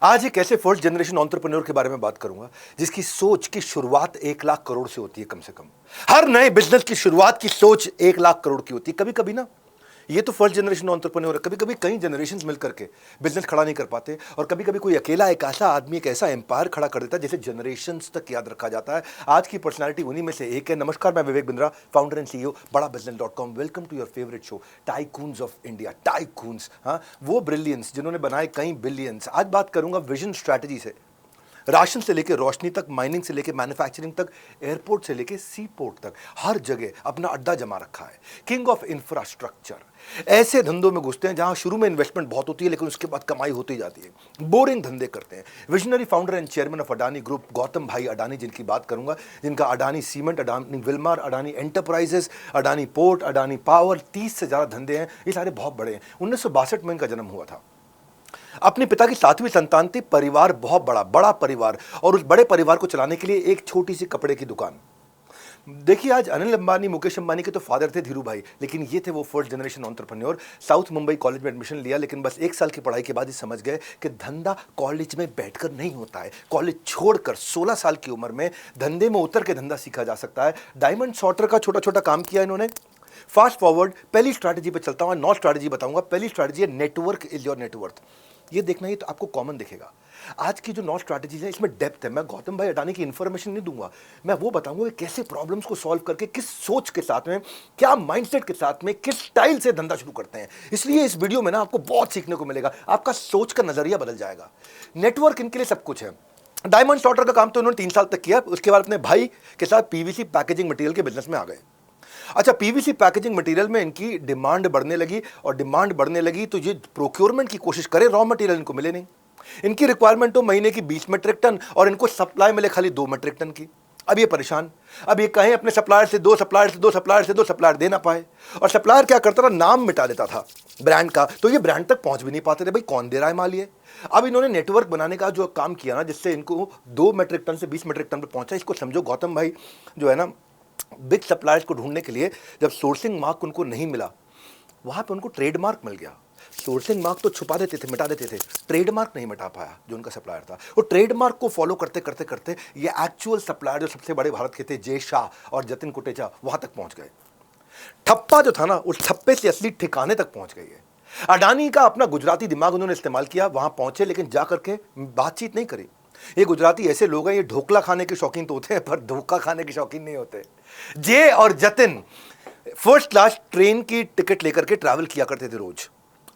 आज एक ऐसे फर्स्ट जनरेशन एंटरप्रेन्योर के बारे में बात करूंगा जिसकी सोच की शुरुआत 1 लाख करोड़ से होती है। कम से कम हर नए बिजनेस की शुरुआत की सोच 1 लाख करोड़ की होती है। कभी कभी ना ये तो फर्स्ट जनरेशन एंटरप्रेन्योर है, कभी कभी कई जनरेशंस मिलकर के बिजनेस खड़ा नहीं कर पाते, और कभी कभी कोई अकेला एक ऐसा आदमी एक ऐसा एम्पायर खड़ा कर देता है जिसे जनरेशंस तक याद रखा जाता है। आज की पर्सनालिटी उन्हीं में से एक है। नमस्कार, मैं Vivek Bindra, founder and CEO बड़ा बिजनेस.com। Welcome to your favourite show tycoons of India. Tycoons, हाँ, वो ब्रिलियंस जिन्होंने बनाए कई बिलियंस। आज बात करूंगा विजन स्ट्रैटेजी से, राशन से लेकर रोशनी तक, माइनिंग से लेकर मैन्युफैक्चरिंग तक, एयरपोर्ट से लेकर सी पोर्ट तक, हर जगह अपना अड्डा जमा रखा है। King of infrastructure. ऐसे धंधों में घुसते हैं जहां शुरू में इन्वेस्टमेंट बहुत होती है लेकिन उसके बाद कमाई होती जाती है। बोरिंग धंधे करते हैं। Visionary founder and chairman of Adani group Gautam भाई अडानी, जिनकी बात करूंगा, जिनका Adani cement, Adani Wilmar, Adani enterprises, Adani port, Adani power, 30 से ज्यादा धंधे हैं। ये सारे बहुत बड़े हैं। 1962 में इनका जन्म हुआ था। अपने पिता की 7वीं संतान थी। परिवार बहुत बड़ा परिवार, और उस बड़े परिवार को चलाने के लिए एक छोटी सी कपड़े की दुकान। देखिए, आज अनिल अंबानी, मुकेश अंबानी के तो फादर थे धीरू भाई, लेकिन ये थे वो first generation entrepreneur. South Mumbai college में एडमिशन लिया, लेकिन बस 1 साल की पढ़ाई के बाद ही समझ गए कि धंधा कॉलेज में बैठकर नहीं होता है। कॉलेज छोड़कर 16 साल की उम्र में धंधे में उतर के धंधा सीखा जा सकता है। डायमंड सॉर्टर का छोटा छोटा काम किया इन्होंने। फास्ट फॉरवर्ड, पहली स्ट्रैटेजी पे चलता हूं, 9 स्ट्रैटेजी बताऊंगा। पहली स्ट्रैटेजी है नेटवर्क इज योर नेटवर्थ। ये देखना, ये तो आपको कॉमन दिखेगा। आज की जो 9 स्ट्रैटेजीज है इसमें डेप्थ है। मैं गौतम भाई अडानी की इंफॉर्मेशन नहीं दूंगा, मैं वो बताऊंगा कि कैसे प्रॉब्लम्स को सॉल्व करके, किस सोच के साथ में, क्या माइंडसेट के साथ में, किस स्टाइल से धंधा शुरू करते हैं। इसलिए इस वीडियो में ना आपको बहुत सीखने को मिलेगा। आपका सोच का नजरिया बदल जाएगा। नेटवर्क इनके लिए सब कुछ है। डायमंड सॉर्टर का काम तो उन्होंने 3 साल तक किया। उसके बाद अपने भाई के साथ पीवीसी पैकेजिंग मटेरियल के बिजनेस में आ गए। अच्छा, पीवीसी पैकेजिंग मटेरियल में इनकी डिमांड बढ़ने लगी, और डिमांड बढ़ने लगी तो ये प्रोक्योरमेंट की कोशिश करे, रॉ मटेरियल इनको मिले नहीं। इनकी रिक्वायरमेंट तो महीने की 20 मीट्रिक टन, और इनको सप्लाई मिले खाली 2 मीट्रिक टन की। अब ये परेशान। अब ये कहें अपने सप्लायर से 2 सप्लायर से 2 सप्लायर से 2 सप्लायर दे ना पाए। और सप्लायर क्या करता था, नाम मिटा देता था ब्रांड का, तो ये ब्रांड तक पहुंच भी नहीं पाते थे। भाई कौन दे रहा है माल ये। अब इन्होंने नेटवर्क बनाने का जो काम किया ना, जिससे इनको 2 मीट्रिक टन से 20 मीट्रिक टन पर पहुंचा। इसको समझो, गौतम भाई जो है ना, बिग सप्लायर्स को ढूंढने के लिए जब सोर्सिंग मार्क उनको नहीं मिला, वहां पे उनको ट्रेडमार्क मिल गया। सोर्सिंग मार्क तो छुपा देते थे, मिटा देते थे, ट्रेडमार्क नहीं मिटा पाया जो उनका सप्लायर था। वो ट्रेडमार्क को फॉलो करते करते करते ये एक्चुअल सप्लायर जो सबसे बड़े भारत के थे, जय शाह और जतिन कुटेचा, वहां तक पहुंच गए। ठप्पा जो था ना, उस ठप्पे से असली ठिकाने तक पहुंच गई है। अडानी का अपना गुजराती दिमाग उन्होंने इस्तेमाल किया, वहां पहुंचे, लेकिन जाकर के बातचीत नहीं करी। ये गुजराती ऐसे लोग हैं, ये ढोकला खाने के शौकीन तो होते हैं पर धोखा खाने के शौकीन नहीं होते। जे और जतिन फर्स्ट क्लास ट्रेन की टिकट लेकर के ट्रैवल किया करते थे रोज।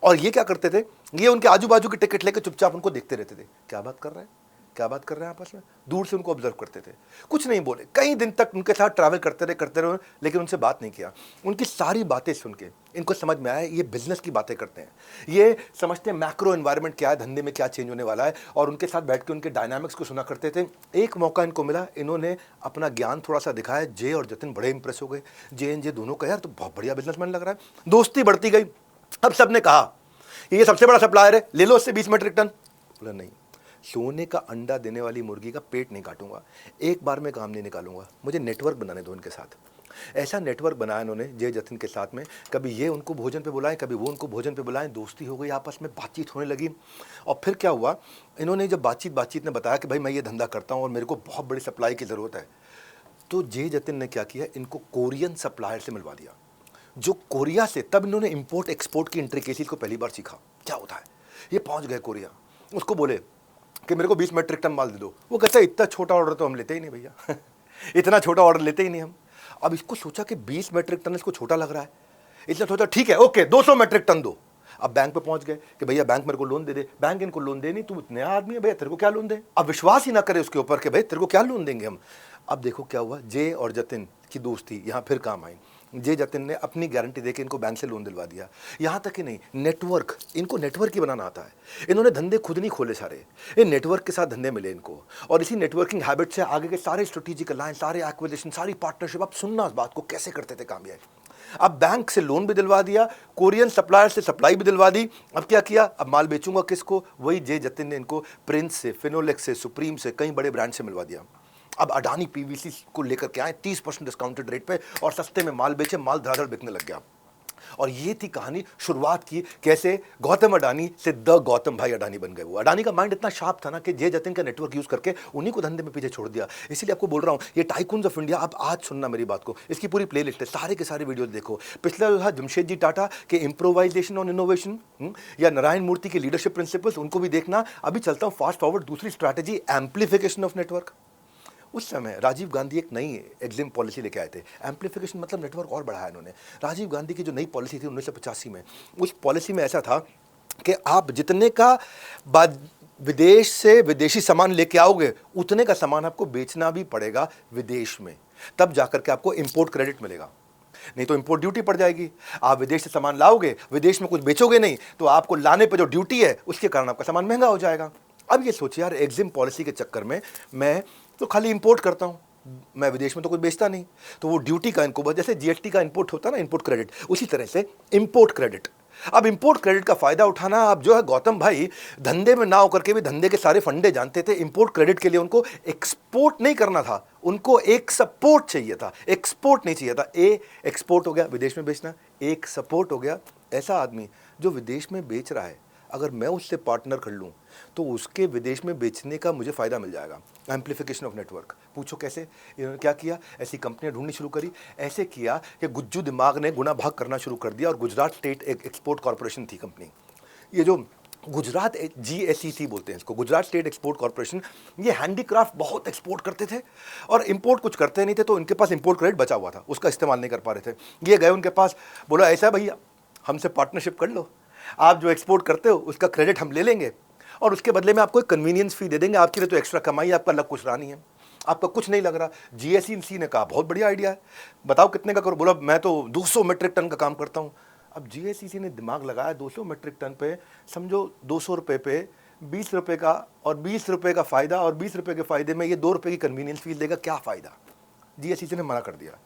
और ये क्या करते थे, ये उनके आजू बाजू की टिकट लेकर चुपचाप उनको देखते रहते थे। क्या बात कर रहे हैं, क्या बात कर रहे हैं आपस में। दूर से उनको ऑब्जर्व करते थे, कुछ नहीं बोले। कई दिन तक उनके साथ ट्रैवल करते रहे, लेकिन उनसे बात नहीं किया। उनकी सारी बातें सुन के इनको समझ में आया ये बिजनेस की बातें करते हैं, ये समझते हैं मैक्रो एनवायरनमेंट क्या है, धंधे में क्या चेंज होने वाला है, और उनके साथ बैठ के उनके डायनामिक्स को सुना करते थे। एक मौका इनको मिला, इन्होंने अपना ज्ञान थोड़ा सा दिखाया। जे और जतिन बड़े इंप्रेस हो गए। जे एन जे दोनों का, यार तो बहुत बढ़िया बिजनेसमैन लग रहा है। दोस्ती बढ़ती गई। अब सबने कहा ये सबसे बड़ा सप्लायर है, ले लो उससे 20 मीट्रिक टन। बोला नहीं, सोने का अंडा देने वाली मुर्गी का पेट नहीं काटूंगा, एक बार में काम नहीं निकालूंगा, मुझे नेटवर्क बनाने दो इनके साथ। ऐसा नेटवर्क बनाया इन्होंने जय जतिन के साथ में। कभी ये उनको भोजन पे बुलाएं, कभी वो उनको भोजन पे बुलाएं। दोस्ती हो गई, आपस में बातचीत होने लगी। और फिर क्या हुआ, इन्होंने जब बातचीत ने बताया कि भाई मैं ये धंधा करता हूँ और मेरे को बहुत बड़ी सप्लाई की ज़रूरत है, तो जय जतिन ने क्या किया, इनको कोरियन सप्लायर से मिलवा दिया, जो कोरिया से, तब इन्होंने इंपोर्ट एक्सपोर्ट की इंट्रिकेसीज को पहली बार सीखा क्या होता है। ये पहुंच गए कोरिया, उसको बोले कि मेरे को 20 मीट्रिक टन माल दे दो। वो कहता है इतना छोटा ऑर्डर तो हम लेते ही नहीं भैया इतना छोटा ऑर्डर लेते ही नहीं हम। अब इसको सोचा कि 20 मीट्रिक टन इसको छोटा लग रहा है, इसने सोचा ठीक है ओके 200 मीट्रिक टन दो। अब बैंक पे पहुंच गए कि भैया बैंक मेरे को लोन दे दे। बैंक इनको लोन दे नहीं, तू नया आदमी है भैया, तेरे को क्या लोन दे। अब विश्वास ही ना करे उसके ऊपर कि भाई तेरे को क्या लोन देंगे हम। अब देखो क्या हुआ, जे और जतिन की दोस्ती यहाँ फिर काम आई। जे जतिन ने अपनी गारंटी देके इनको बैंक से लोन दिलवा दिया। यहाँ तक ही नहीं, नेटवर्क, इनको नेटवर्क ही बनाना आता है। इन्होंने धंधे खुद नहीं खोले सारे, ये नेटवर्क के साथ धंधे मिले इनको, और इसी नेटवर्किंग हैबिट से आगे के सारे स्ट्रेटेजिक अलायंस, सारे एक्विजिशन, सारी पार्टनरशिप। आप सुनना उस बात को, कैसे करते थे काम ये। अब बैंक से लोन भी दिलवा दिया, कोरियन सप्लायर से सप्लाई भी दिलवा दी। अब क्या किया, अब माल बेचूंगा किसको, वही जे जतिन ने इनको प्रिंस से, फिनोलेक्स से, सुप्रीम से, कई बड़े ब्रांड से मिलवा दिया। अब अडानी पीवीसी को लेकर के आए 30% डिस्काउंटेड रेट पे, और सस्ते में माल बेचे, माल धड़ाधड़ बिकने लग गया। और ये थी कहानी, शुरुआत की कैसे गौतम अडानी से द गौतम भाई अडानी बन गए। वो अडानी का माइंड इतना शार्प था ना कि जय जतिन का नेटवर्क यूज करके उन्हीं को धंधे में पीछे छोड़ दिया। इसीलिए आपको बोल रहा हूं, ये टाइकून्स ऑफ इंडिया, आप आज सुनना मेरी बात को, इसकी पूरी प्लेलिस्ट है, सारे के सारे वीडियोस देखो। पिछला जो था जमशेदजी टाटा के इम्प्रोवाइजेशन ऑन इनोवेशन, या नारायण मूर्ति के लीडरशिप प्रिंसिपल्स, उनको भी देखना। अभी चलता हूं फास्ट फॉरवर्ड, दूसरी स्ट्रैटेजी एम्प्लीफिकेशन ऑफ नेटवर्क। उस समय राजीव गांधी एक नई एग्जिम पॉलिसी लेके आए थे। एम्प्लीफिकेशन मतलब नेटवर्क और बढ़ाया इन्होंने। राजीव गांधी की जो नई पॉलिसी थी 1985 में, उस पॉलिसी में ऐसा था कि आप जितने का विदेश से विदेशी सामान लेके आओगे, उतने का सामान आपको बेचना भी पड़ेगा विदेश में, तब जाकर के आपको इंपोर्ट क्रेडिट मिलेगा, नहीं तो इंपोर्ट ड्यूटी पड़ जाएगी। आप विदेश से सामान लाओगे, विदेश में कुछ बेचोगे नहीं, तो आपको लाने पे जो ड्यूटी है उसके कारण आपका सामान महंगा हो जाएगा। अब ये सोचिए यार, एग्जिम पॉलिसी के चक्कर में मैं तो खाली इंपोर्ट करता हूं, मैं विदेश में तो कुछ बेचता नहीं, तो वो ड्यूटी का इनको, जैसे जीएसटी का इंपोर्ट होता है ना, इंपोर्ट क्रेडिट, उसी तरह से इंपोर्ट क्रेडिट। अब इंपोर्ट क्रेडिट का फायदा उठाना, अब जो है गौतम भाई धंधे में ना होकर के भी धंधे के सारे फंडे जानते थे। इंपोर्ट क्रेडिट के लिए उनको एक्सपोर्ट नहीं करना था, उनको एक सपोर्ट चाहिए था, एक्सपोर्ट नहीं चाहिए था। एक्सपोर्ट हो गया, विदेश में बेचना, एक सपोर्ट हो गया। ऐसा आदमी जो विदेश में बेच रहा है, अगर मैं उससे पार्टनर कर लूं तो उसके विदेश में बेचने का मुझे फायदा मिल जाएगा। Amplification of network. पूछो कैसे? इन्होंने क्या किया? ऐसी कंपनियां ढूंढनी शुरू करी। ऐसे किया कि गुज्जू दिमाग ने गुना भाग करना शुरू कर दिया, और गुजरात स्टेट एक एक्सपोर्ट कॉर्पोरेशन थी कंपनी। ये जो गुजरात GSEC बोलते हैं इसको, गुजरात स्टेट एक्सपोर्ट कॉर्पोरेशन, ये हैंडीक्राफ्ट बहुत एक्सपोर्ट करते थे और इंपोर्ट कुछ करते नहीं थे, तो इनके पास इंपोर्ट क्रेडिट बचा हुआ था, उसका इस्तेमाल नहीं कर पा रहे थे। ये गए उनके पास, बोला ऐसा भैया हमसे पार्टनरशिप कर लो, आप जो एक्सपोर्ट करते हो उसका क्रेडिट हम ले लेंगे और उसके बदले में आपको एक कन्वीनियंस फी दे देंगे, आपके लिए तो एक्स्ट्रा कमाई, आपका लग कुछ रहा नहीं है, आपका कुछ नहीं लग रहा। GSEC ने कहा बहुत बढ़िया आइडिया है, बताओ कितने का करो। बोला मैं तो 200 मीट्रिक टन का काम करता हूँ। अब GSEC ने दिमाग लगाया, 200 मीट्रिक टन पे समझो 200 रुपये पे 20 रुपये का, और 20 रुपये का फायदा, और 20 रुपये के फायदे में ये 2 रुपये की कन्वीनियंस फीस देगा, क्या फायदा। GSEC ने मना कर दिया।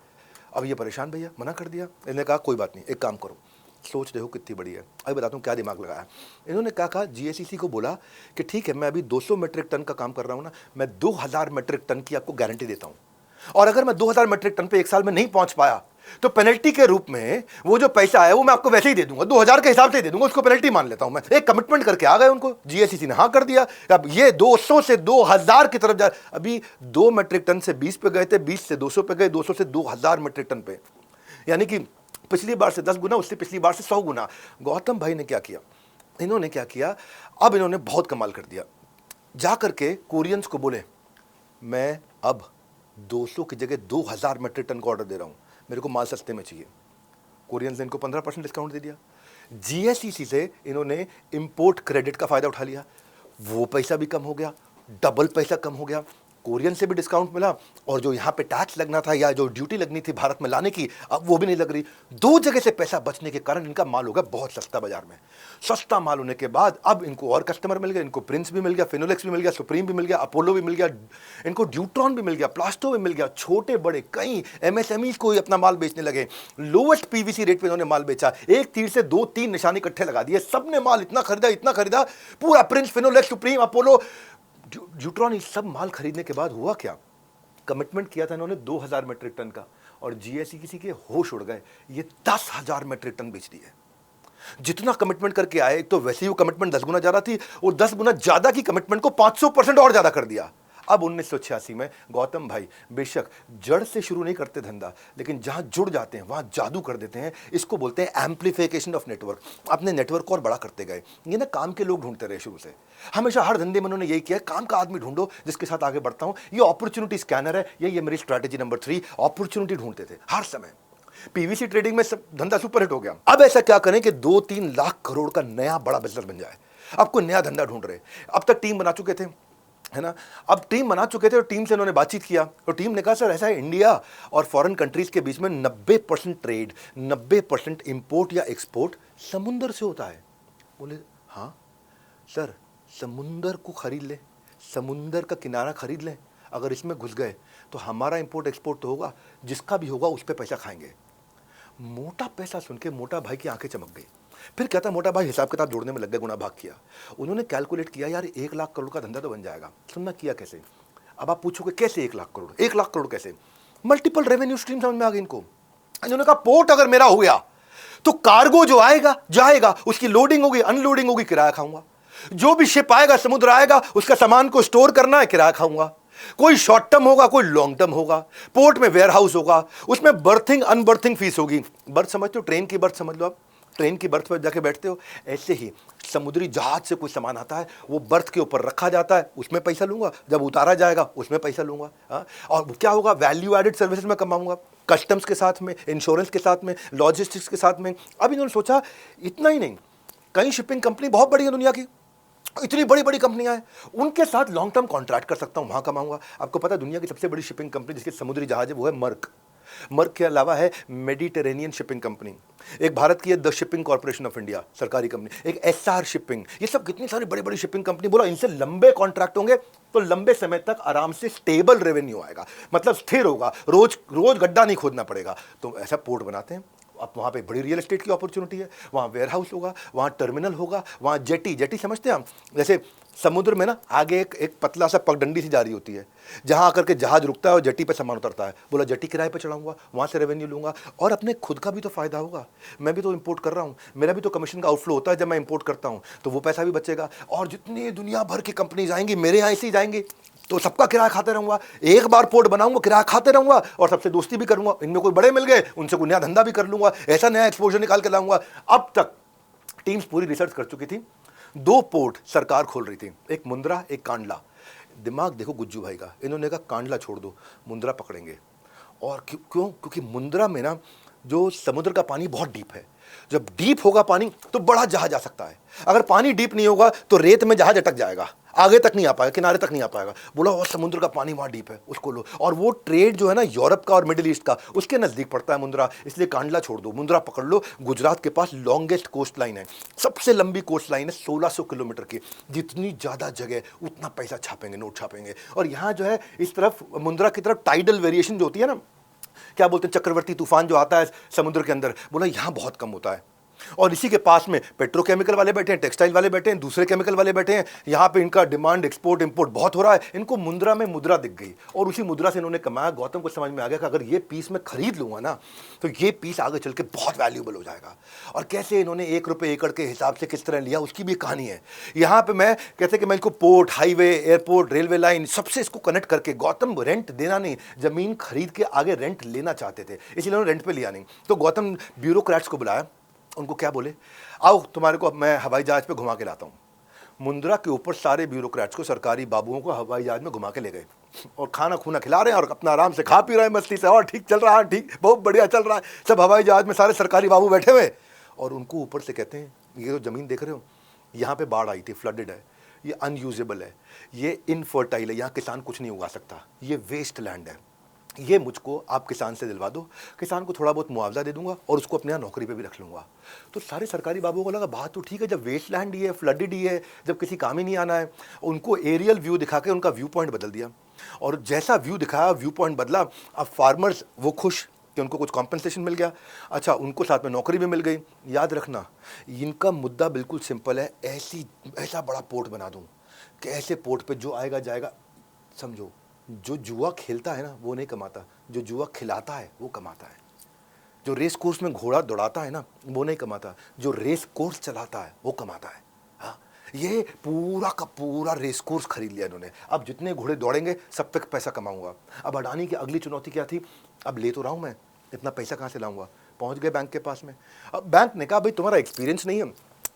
अब ये परेशान, भैया मना कर दिया। इन्होंने कहा कोई बात नहीं, एक काम करो, सोच देखो कितनी बड़ी है, अभी बताता हूँ क्या दिमाग लगाया। इन्होंने क्या कहा, GSEC को बोला कि ठीक है, मैं अभी 200 मीट्रिक टन का काम कर रहा हूँ ना, मैं 2000 मीट्रिक टन की आपको गारंटी देता हूँ, और अगर मैं 2000 मीट्रिक टन पे एक साल में नहीं पहुंच पाया तो पेनल्टी के रूप में वो जो पैसा है वो मैं आपको वैसे ही दे दूंगा, 2000 के हिसाब से दे दूंगा, उसको पेनल्टी मान लेता हूं मैं। एक कमिटमेंट करके आ गए उनको, GSEC ने हाँ कर दिया। अब ये 200 से 2000 की तरफ जा, अभी 2 मीट्रिक टन से 20 पे गए थे, 20 से 200 पे गए, 200 से 2000 मीट्रिक टन पे, यानी कि पिछली बार से 10 गुना, उससे पिछली बार से 100 गुना। गौतम भाई ने क्या किया, इन्होंने क्या किया, अब इन्होंने बहुत कमाल कर दिया। जाकर के कोरियंस को बोले मैं अब 200 की जगह 2000 मीट्रिक टन का ऑर्डर दे रहा हूं, मेरे को माल सस्ते में चाहिए। कोरियंस ने इनको 15% डिस्काउंट दे दिया। GSEC से इन्होंने इंपोर्ट क्रेडिट का फायदा उठा लिया, वो पैसा भी कम हो गया, डबल पैसा कम हो गया। कोरियन से भी डिस्काउंट मिला, और जो यहाँ पे टैक्स लगना था या जो ड्यूटी लगनी थी भारत में लाने की, अब वो भी नहीं लग रही। दो जगह से पैसा बचने के कारण इनका माल होगा बहुत सस्ता बाजार में। सस्ता माल होने के बाद अब इनको और कस्टमर मिल गए, इनको प्रिंस भी मिल गया, फिनोलेक्स भी मिल गया, सुप्रीम भी मिल गया, अपोलो भी मिल गया, इनको ड्यूट्रॉन भी मिल गया, प्लास्टो भी मिल गया। छोटे बड़े कई MSMEs को ही अपना माल बेचने लगे। लोवेस्ट PVC रेट पे इन्होंने माल बेचा, एक तीर से 2-3 निशाने इकट्ठे लगा दिए। सबने माल इतना खरीदा, पूरा Prince, Finolex, supreme, Apollo, deuteron, ये सब माल खरीदने के बाद हुआ क्या, कमिटमेंट किया था इन्होंने 2000 मीट्रिक टन का, और GSEC के होश उड़ गए, ये 10,000 मीट्रिक टन बेच दिए। जितना कमिटमेंट करके आए, तो वैसे ही वो कमिटमेंट 10 गुना ज्यादा थी, और 10 गुना ज्यादा की कमिटमेंट को 500% और ज्यादा कर दिया। अब 1986 में गौतम भाई बेशक जड़ से शुरू नहीं करते धंधा, लेकिन जहां जुड़ जाते हैं वहां जादू कर देते हैं। इसको बोलते हैं एम्प्लीफिकेशन ऑफ नेटवर्क। अपने नेटवर्क को और बड़ा करते गए। ये ना काम के लोग ढूंढते रहे शुरू से, हमेशा हर धंधे में उन्होंने यही किया, काम का आदमी ढूंढो जिसके साथ आगे बढ़ता हूं। ये अपॉर्चुनिटी स्कैनर है, ये मेरी स्ट्रैटेजी नंबर 3। अपॉर्चुनिटी ढूंढते थे हर समय। PVC ट्रेडिंग में सब धंधा सुपरहिट हो गया। अब ऐसा क्या करें कि 2-3 लाख करोड़ का नया बड़ा बिजनेस बन जाए। अब कोई नया धंधा ढूंढ रहे। अब तक टीम बना चुके थे, है ना, अब टीम बना चुके थे, और टीम से उन्होंने बातचीत किया, तो टीम ने कहा सर ऐसा है, इंडिया और फॉरेन कंट्रीज के बीच में 90% ट्रेड, 90% इंपोर्ट या एक्सपोर्ट समुंदर से होता है। बोले हाँ सर, समुंदर को खरीद ले, समुंदर का किनारा खरीद लें, अगर इसमें घुस गए तो हमारा इंपोर्ट एक्सपोर्ट तो होगा, जिसका भी होगा उस पर पैसा खाएंगे। मोटा पैसा सुन के मोटा भाई की आंखें चमक गई। फिर कहता मोटा भाई हिसाब किताब जोड़ने में लग गए, गुना भाग किया। उन्होंने कैलकुलेट किया, यार 1 लाख करोड़ का धंधा तो बन जाएगा। सुनना किया कैसे? अब आप पूछोगे कैसे 1 लाख करोड़? 1 लाख करोड़ कैसे? मल्टीपल रेवेन्यू स्ट्रीम समझ में आ गई इनको। इन्होंने कहा पोर्ट अगर मेरा हो गया तो कार्गो जो आएगा जाएगा, उसकी लोडिंग होगी, अनलोडिंग होगी, किराया खाऊंगा। जो भी शिप आएगा, समुद्र आएगा, उसका सामान को स्टोर करना है, किराया खाऊंगा। कोई शॉर्ट टर्म होगा, कोई लॉन्ग टर्म होगा। पोर्ट में वेयर हाउस होगा, उसमें बर्थिंग अनबर्थिंग फीस होगी। बर्थ समझते हो, ट्रेन की बर्थ समझ लो आप, ट्रेन की बर्थ पर जाके बैठते हो, ऐसे ही समुद्री जहाज से कोई सामान आता है, वो बर्थ के ऊपर रखा जाता है, उसमें पैसा लूंगा, जब उतारा जाएगा उसमें पैसा लूंगा। हाँ? और क्या होगा, वैल्यू एडेड सर्विसेज में कमाऊंगा, कस्टम्स के साथ में, इंश्योरेंस के साथ में, लॉजिस्टिक्स के साथ में। अब इन्होंने सोचा इतना ही नहीं, कई शिपिंग कंपनी बहुत बड़ी है दुनिया की, इतनी बड़ी बड़ी कंपनियां हैं, उनके साथ लॉन्ग टर्म कॉन्ट्रैक्ट कर सकता हूं, वहां कमाऊंगा। आपको पता है दुनिया की सबसे बड़ी शिपिंग कंपनी जिसके समुद्री जहाज है वो है मर्क। मर्क के अलावा है मेडिटेरेनियन शिपिंग कंपनी, एक भारत की है the shipping corporation of India, सरकारी कंपनी, एक एसआर शिपिंग। ये सब कितनी सारी बड़ी बड़ी शिपिंग कंपनी, बोला इनसे लंबे कॉन्ट्रैक्ट होंगे तो लंबे समय तक आराम से स्टेबल रेवेन्यू आएगा, मतलब स्थिर होगा, रोज रोज गड्ढा नहीं खोदना पड़ेगा। तो ऐसा पोर्ट बनाते हैं। अब वहाँ पे बड़ी रियल एस्टेट की अपॉर्चुनिटी है, वहाँ वेयर हाउस होगा, वहाँ टर्मिनल होगा, वहाँ जेटी, जेटी समझते हैं हम, जैसे समुद्र में ना आगे एक पतला सा पगडंडी सी जारी होती है, जहाँ आकर के जहाज रुकता है और जेटी पे सामान उतरता है। बोला जेटी किराए पे चढ़ाऊंगा, वहाँ से रेवेन्यू लूंगा, और अपने खुद का भी तो फायदा होगा। मैं भी तो इंपोर्ट कर रहा हूँ, मेरा भी तो कमीशन का आउटफ्लो होता है जब मैं इंपोर्ट करता हूँ, तो वो पैसा भी बचेगा। और जितनी दुनिया भर की कंपनीज आएंगी मेरे यहाँ ऐसी जाएंगी, तो सबका किराया खाते रहूंगा। एक बार पोर्ट बनाऊंगा, किराया खाते रहूंगा, और सबसे दोस्ती भी करूंगा। इनमें कोई बड़े मिल गए, उनसे कोई नया धंधा भी कर लूंगा, ऐसा नया एक्सपोजर निकाल के लाऊंगा। अब तक टीम्स पूरी रिसर्च कर चुकी थी, 2 पोर्ट सरकार खोल रही थी, एक मुंद्रा एक कांडला। दिमाग देखो गुज्जू भाई का, इन्होंने कहा कांडला छोड़ दो, मुंद्रा पकड़ेंगे। और क्यों? क्योंकि मुंद्रा में ना जो समुद्र का पानी बहुत डीप है, जब डीप होगा पानी तो बड़ा जहाज आ सकता है। अगर पानी डीप नहीं होगा तो रेत में जहाज अटक जाएगा, आगे तक नहीं आ पाएगा, किनारे तक नहीं आ पाएगा। बोला और समुद्र का पानी वहाँ डीप है, उसको लो। और वो ट्रेड जो है ना यूरोप का और मिडिल ईस्ट का, उसके नज़दीक पड़ता है मुंद्रा, इसलिए कांडला छोड़ दो, मुंद्रा पकड़ लो। गुजरात के पास लॉन्गेस्ट कोस्ट लाइन है, सबसे लंबी कोस्ट लाइन है, 1600 किलोमीटर की। जितनी ज़्यादा जगह उतना पैसा छापेंगे, नोट छापेंगे। और यहाँ जो है इस तरफ मुंद्रा की तरफ टाइडल वेरिएशन जो होती है ना, क्या बोलते हैं, चक्रवर्ती तूफान जो आता है समुद्र के अंदर, बोला यहाँ बहुत कम होता है। और इसी के पास में पेट्रोकेमिकल वाले बैठे हैं, टेक्सटाइल वाले बैठे हैं, दूसरे केमिकल वाले बैठे हैं। यहाँ पे इनका डिमांड एक्सपोर्ट इंपोर्ट बहुत हो रहा है। इनको मुद्रा में मुद्रा दिख गई और उसी मुद्रा से इन्होंने कमाया। गौतम को समझ में आ गया कि अगर ये पीस मैं खरीद लूंगा ना तो ये पीस आगे चल के बहुत वैल्यूएबल हो जाएगा। और कैसे इन्होंने 1 रुपये एकड़ के हिसाब से किस तरह लिया, उसकी भी कहानी है। यहाँ पे मैं कहते कि मैं इसको port, highway, airport, railway line सबसे इसको कनेक्ट करके, गौतम रेंट देना नहीं, जमीन खरीद के आगे रेंट लेना चाहते थे, इसलिए उन्होंने रेंट पे लिया नहीं। तो गौतम ब्यूरोक्रेट्स को बुलाया, उनको क्या बोले, आओ तुम्हारे को मैं हवाई जहाज पे घुमा के लाता हूँ। मुंद्रा के ऊपर सारे ब्यूरोक्रेट्स को, सरकारी बाबुओं को हवाई जहाज में घुमा के ले गए और खाना खूना खिला रहे हैं और अपना आराम से खा पी रहे हैं मस्ती से, और ठीक चल रहा है, ठीक बहुत बढ़िया चल रहा है। सब हवाई जहाज में सारे सरकारी बाबू बैठे हुए, और उनको ऊपर से कहते हैं ये जो ज़मीन देख रहे हो, यहाँ पे बाढ़ आई थी, फ्लडेड है, ये अनयूजेबल है, ये इनफर्टाइल है, यहाँ किसान कुछ नहीं उगा सकता, ये वेस्ट लैंड है, ये मुझको आप किसान से दिलवा दो, किसान को थोड़ा बहुत मुआवजा दे दूंगा और उसको अपने यहाँ नौकरी पे भी रख लूंगा। तो सारे सरकारी बाबुओं को लगा बात तो ठीक है, जब वेस्ट लैंड ही है, फ्लडेड ही है, जब किसी काम ही नहीं आना है। उनको एरियल व्यू दिखा के उनका व्यू पॉइंट बदल दिया, और जैसा व्यू दिखाया व्यू पॉइंट बदला। अब फार्मर्स वो खुश कि उनको कुछ कॉम्पनसेशन मिल गया, अच्छा उनको साथ में नौकरी भी मिल गई। याद रखना इनका मुद्दा बिल्कुल सिंपल है, ऐसा बड़ा पोर्ट बना दूँ कि ऐसे पोर्ट पर जो आएगा जाएगा। समझो, जो जुआ खेलता है ना वो नहीं कमाता, जो जुआ खिलाता है वो कमाता है। जो रेस कोर्स में घोड़ा दौड़ाता है ना वो नहीं कमाता, जो रेस कोर्स चलाता है वो कमाता है। हाँ, ये पूरा का पूरा रेस कोर्स खरीद लिया इन्होंने। अब जितने घोड़े दौड़ेंगे सब पे पैसा कमाऊंगा। अब अडानी की अगली चुनौती क्या थी, अब ले तो रहा हूँ मैं, इतना पैसा कहाँ से लाऊंगा। पहुँच गए बैंक के पास में। अब बैंक ने कहा भाई तुम्हारा एक्सपीरियंस नहीं है,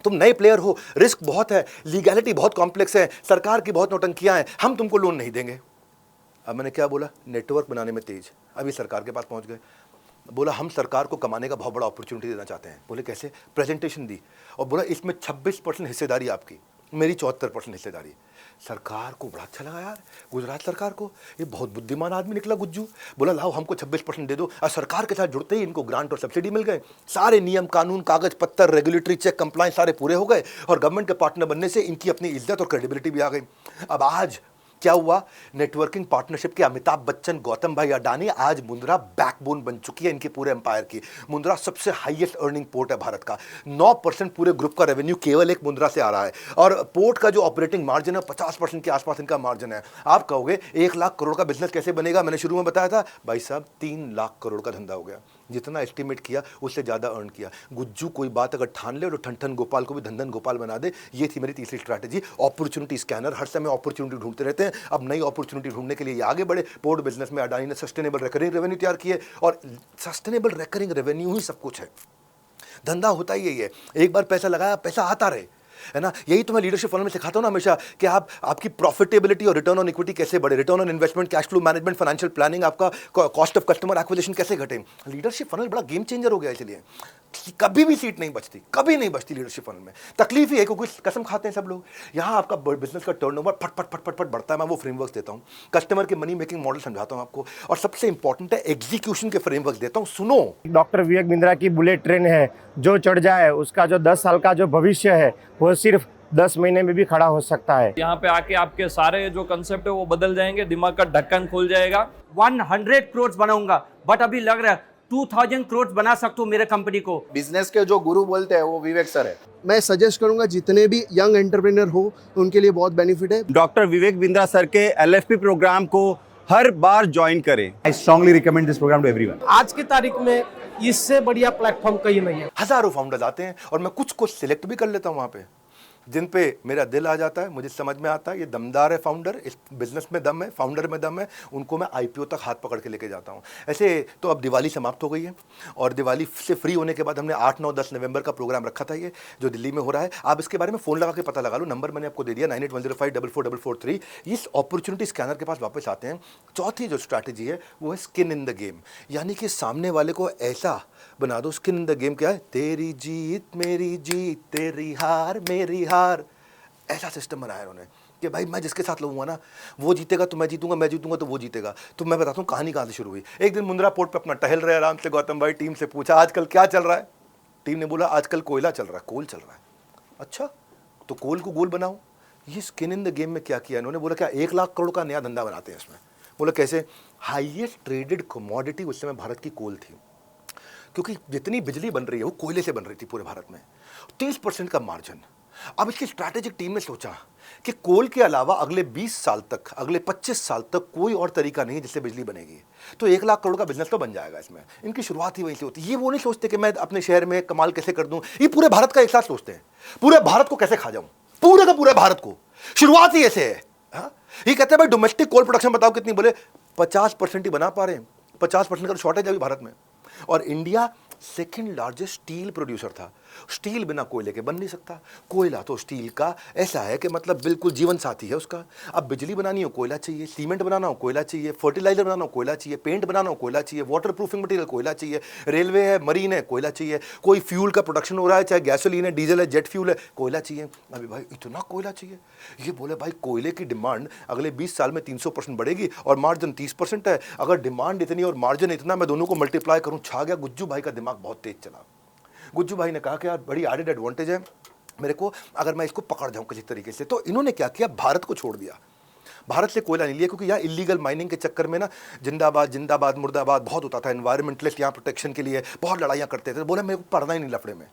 तुम नए प्लेयर हो, रिस्क बहुत है, लीगैलिटी बहुत कॉम्प्लेक्स है, सरकार की बहुत नौटंकियाँ हैं, हम तुमको लोन नहीं देंगे। अब मैंने क्या बोला, नेटवर्क बनाने में तेज, अभी सरकार के पास पहुंच गए। बोला हम सरकार को कमाने का बहुत बड़ा अपॉर्चुनिटी देना चाहते हैं। बोले कैसे, प्रेजेंटेशन दी और बोला इसमें 26% हिस्सेदारी आपकी, मेरी 74% हिस्सेदारी। सरकार को बड़ा अच्छा लगा यार, गुजरात सरकार को, ये बहुत बुद्धिमान आदमी निकला गुज्जू। बोला लाओ हमको 26% दे दो। और सरकार के साथ जुड़ते ही इनको ग्रांट और सब्सिडी मिल गए, सारे नियम कानून कागज पत्तर रेगुलेटरी चेक कंप्लायंस सारे पूरे हो गए, और गवर्नमेंट के पार्टनर बनने से इनकी अपनी इज्जत और क्रेडिबिलिटी भी आ गई। अब आज क्या हुआ, नेटवर्किंग पार्टनरशिप के अमिताभ बच्चन, गौतम भाई अडानी, आज मुंद्रा बैकबोन बन चुकी है इनके पूरे एम्पायर की। मुंद्रा सबसे हाईएस्ट अर्निंग पोर्ट है भारत का, 9% पूरे ग्रुप का रेवेन्यू केवल एक मुंद्रा से आ रहा है, और पोर्ट का जो ऑपरेटिंग मार्जिन है 50% के आसपास इनका मार्जिन है। आप कहोगे 1 लाख करोड़ का बिजनेस कैसे बनेगा, मैंने शुरू में बताया था भाई साहब 3 लाख करोड़ का धंधा हो गया। जितना एस्टिमेट किया उससे ज़्यादा अर्न किया। गुज्जू कोई बात अगर ठान ले और ठन ठन गोपाल को भी धन धन गोपाल बना दे। ये थी मेरी तीसरी स्ट्रैटेजी, अपॉर्चुनिटी स्कैनर। हर समय अपॉर्चुनिटी ढूंढते रहते हैं। अब नई अपॉर्चुनिटी ढूंढने के लिए ये आगे बढ़े। पोर्ट बिजनेस में अडानी ने सस्टेनेबल रिकरिंग रेवेन्यू तैयार किए, और सस्टेनेबल रिकरिंग रेवेन्यू ही सब कुछ है। धंधा होता ही यही है, एक बार पैसा लगाया पैसा आता रहे, है ना। यही तो मैं लीडरशिप फनल में सिखाता हूं ना हमेशा, कि आपकी प्रॉफिटेबिलिटी और रिटर्न ऑन इक्विटी कैसे बढ़े, return on investment, cash flow management, financial planning, आपका कॉस्ट ऑफ कस्टमर एक्विजिशन कैसे घटे। लीडरशिप फनल बड़ा गेम चेंजर हो गया, इसलिए कभी भी सीट नहीं बचती, कभी नहीं बचती लीडरशिप फनल में। तकलीफ ही है क्योंकि कसम खाते हैं सब लोग। यहाँ आपका बिजनेस का टर्नओवर फट फट फट फट फट बढ़ता है। मैं वो फ्रेमवर्क देता हूँ, कस्टमर के मनी मेकिंग मॉडल समझाता हूँ आपको, और सबसे इंपॉर्टेंट है एग्जीक्यूशन के फ्रेमवर्क देता हूँ। सुनो, डॉक्टर विवेक बिंद्रा की बुलेट ट्रेन है, जो चढ़ जाए उसका जो 10 साल का जो भविष्य है वो सिर्फ 10 महीने में भी खड़ा हो सकता है। यहाँ पे आके आपके सारे जो कंसेप्ट है वो बदल जाएंगे, दिमाग का ढक्कन खुल जाएगा। 100 करोड़ बनाऊंगा, बट अभी लग रहा है 2000 करोड़ बना सकता हूँ मेरे कंपनी को। बिजनेस के जो गुरु बोलते हैं वो विवेक सर है। मैं सजेस्ट करूंगा जितने भी यंग एंटरप्रेन्योर हो उनके लिए बहुत बेनिफिट है। डॉक्टर विवेक बिंद्रा सर के LFP प्रोग्राम को हर बार ज्वाइन करें। I strongly recommend this program to everyone. आज की तारीख में इससे बढ़िया प्लेटफॉर्म कहीं नहीं है। हजारों फाउंडर्स आते हैं और मैं कुछ को सिलेक्ट भी कर लेता हूं वहां पे, जिन पे मेरा दिल आ जाता है, मुझे समझ में आता है ये दमदार है फाउंडर, इस बिजनेस में दम है, फाउंडर में दम है, उनको मैं IPO तक हाथ पकड़ के लेके जाता हूँ। ऐसे तो अब दिवाली समाप्त हो गई है, और दिवाली से फ्री होने के बाद हमने 8, 9, 10 नवंबर का प्रोग्राम रखा था, ये जो दिल्ली में हो रहा है। आप इसके बारे में फ़ोन लगा के पता लगा लो, नंबर मैंने आपको दे दिया 9810544443। इस अपॉर्चुनिटी स्कैनर के पास वापस आते हैं। चौथी जो स्ट्रैटेजी है वो है स्किन इन द गेम, यानी कि सामने वाले को ऐसा बना दो। स्किन इन द गेम क्या है? तेरी जीत मेरी जीत, तेरी हार मेरी हार, ऐसा सिस्टम बनाया उन्होंने कि भाई मैं जिसके साथ लूँगा ना वो जीतेगा तो मैं जीतूंगा, मैं जीतूंगा तो वो जीतेगा। तो मैं बताता हूँ कहानी कहाँ से शुरू हुई। एक दिन मुंद्रा पोर्ट पे अपना टहल रहे आराम से गौतम भाई, टीम से पूछा आजकल क्या चल रहा है। टीम ने बोला आजकल कोयला चल रहा है, कोल चल रहा है। अच्छा, तो कोल को गोल बनाओ। ये स्किन इन द गेम में क्या किया इन्होंने, बोला क्या 1 लाख करोड़ का नया धंधा बनाते हैं इसमें। बोला कैसे? हाईएस्ट ट्रेडेड कमोडिटी उस समय भारत की कोल थी, क्योंकि जितनी बिजली बन रही है वो कोयले से बन रही थी पूरे भारत में। 30% का मार्जिन। अब इसकी स्ट्रैटेजिक टीम ने सोचा कि कोल के अलावा अगले 20 साल तक, अगले 25 साल तक कोई और तरीका नहीं है जिससे बिजली बनेगी, तो 1 लाख करोड़ का बिजनेस तो बन जाएगा इसमें। इनकी शुरुआत ही वहीं से होती है। ये वो नहीं सोचते कि मैं अपने शहर में कमाल कैसे कर दूं, ये पूरे भारत का एक साथ सोचते हैं, पूरे भारत को कैसे खा जाऊं, पूरे का पूरे भारत को। शुरुआत ही ऐसे है। ये कहते हैं भाई डोमेस्टिक कोल प्रोडक्शन बताओ कितनी, बोले 50% ही बना पा रहे हैं। 50% का शॉर्टेज है अभी भारत में, और India second largest steel producer था। स्टील बिना कोयले के बन नहीं सकता। कोयला तो स्टील का ऐसा है कि मतलब बिल्कुल जीवन साथी है उसका। अब बिजली बनानी हो कोयला चाहिए, सीमेंट बनाना हो कोयला चाहिए, फर्टिलाइजर बनाना हो कोयला चाहिए, पेंट बनाना हो कोयला चाहिए, वाटर प्रूफिंग मटेरियल कोयला चाहिए, रेलवे है, मरीन है, कोयला चाहिए, कोई फ्यूल का प्रोडक्शन हो रहा है, चाहे गैसोलीन है, डीजल है, जेट फ्यूल है, कोयला चाहिए। अभी भाई इतना कोयला चाहिए। ये बोले भाई कोयले की डिमांड अगले 20 साल में 300% बढ़ेगी और मार्जिन 30% है। अगर डिमांड इतनी और मार्जिन इतना, मैं दोनों को मल्टीप्लाई करूँ, छा गया। गुज्जू भाई का दिमाग बहुत तेज चला। गुज्जू भाई ने कहा कि यार बड़ी एडेड एडवांटेज है मेरे को, अगर मैं इसको पकड़ जाऊं किसी तरीके से। तो इन्होंने क्या किया, भारत को छोड़ दिया। भारत से कोयला नहीं लिया, क्योंकि यहाँ इलीगल माइनिंग के चक्कर में ना जिंदाबाद जिंदाबाद मुर्दाबाद बहुत होता था। एनवायरमेंटलिस्ट यहाँ प्रोटेक्शन के लिए बहुत लड़ाइयाँ करते थे। बोला मेरे को पढ़ना ही नहीं लफड़े में।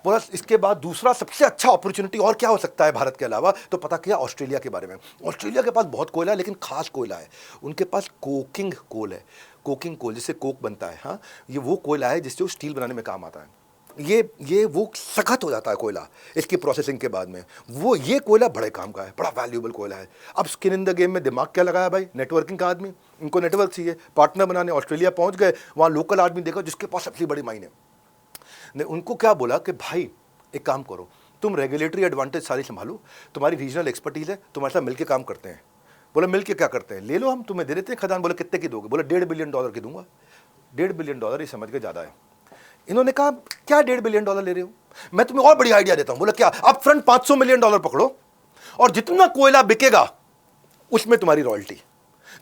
बोला इसके बाद दूसरा सबसे अच्छा अपॉर्चुनिटी और क्या हो सकता है भारत के अलावा, तो पता किया ऑस्ट्रेलिया के बारे में। ऑस्ट्रेलिया के पास बहुत कोयला है, लेकिन खास कोयला है। उनके पास कोकिंग कोल है, कोकिंग कोल जिससे कोक बनता है। हाँ, ये वो कोयला है जिससे वो स्टील बनाने में काम आता है। ये वो सख्त हो जाता है कोयला इसकी प्रोसेसिंग के बाद में। वो ये कोयला बड़े काम का है, बड़ा वैल्यूएबल कोयला है। अब स्किन इन द गेम में दिमाग क्या लगाया भाई, नेटवर्किंग का आदमी। इनको नेटवर्क चाहिए, पार्टनर बनाने। ऑस्ट्रेलिया पहुंच गए, वहाँ लोकल आदमी देखा जिसके पास सबसे बड़ी माइन है। ने उनको क्या बोला कि भाई एक काम करो, तुम रेगुलेटरी एडवांटेज सारी संभालो, तुम्हारी रीजनल एक्सपर्टीज है, तुम्हारे साथ मिलकर काम करते हैं। बोला मिलके क्या करते हैं, ले लो हम तुम्हें दे देते हैं खदान। बोले कितने की दोगे? बोला $1.5 बिलियन की दूंगा। $1.5 बिलियन ये समझ के ज़्यादा है। इन्होंने कहा क्या $1.5 बिलियन ले रहे हो, मैं तुम्हें और बड़ी आइडिया देता हूं। बोला क्या? अप फ्रंट $500 मिलियन पकड़ो, और जितना कोयला बिकेगा उसमें तुम्हारी रॉयल्टी,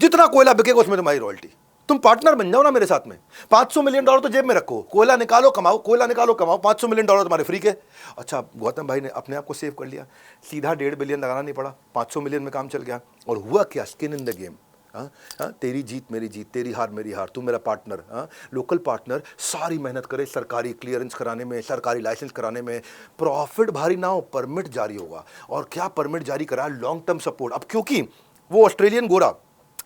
जितना कोयला बिकेगा उसमें तुम्हारी रॉयल्टी। तुम पार्टनर बन जाओ ना मेरे साथ में। $500 मिलियन तो जेब में रखो, कोयला निकालो कमाओ, कोयला निकालो कमाओ, $500 मिलियन तुम्हारे फ्री के। अच्छा, गौतम भाई ने अपने आप को सेव कर लिया, सीधा $1.5 बिलियन लगाना नहीं पड़ा, 500 मिलियन में काम चल गया। और हुआ क्या, स्किन इन द गेम। तेरी जीत मेरी जीत, तेरी हार मेरी हार, तू मेरा पार्टनर। लोकल पार्टनर सारी मेहनत करे सरकारी क्लियरेंस कराने में, सरकारी लाइसेंस कराने में, प्रॉफिट भारी ना हो, परमिट जारी होगा। और क्या परमिट जारी करा? Long term support. अब क्योंकि वो ऑस्ट्रेलियन गोरा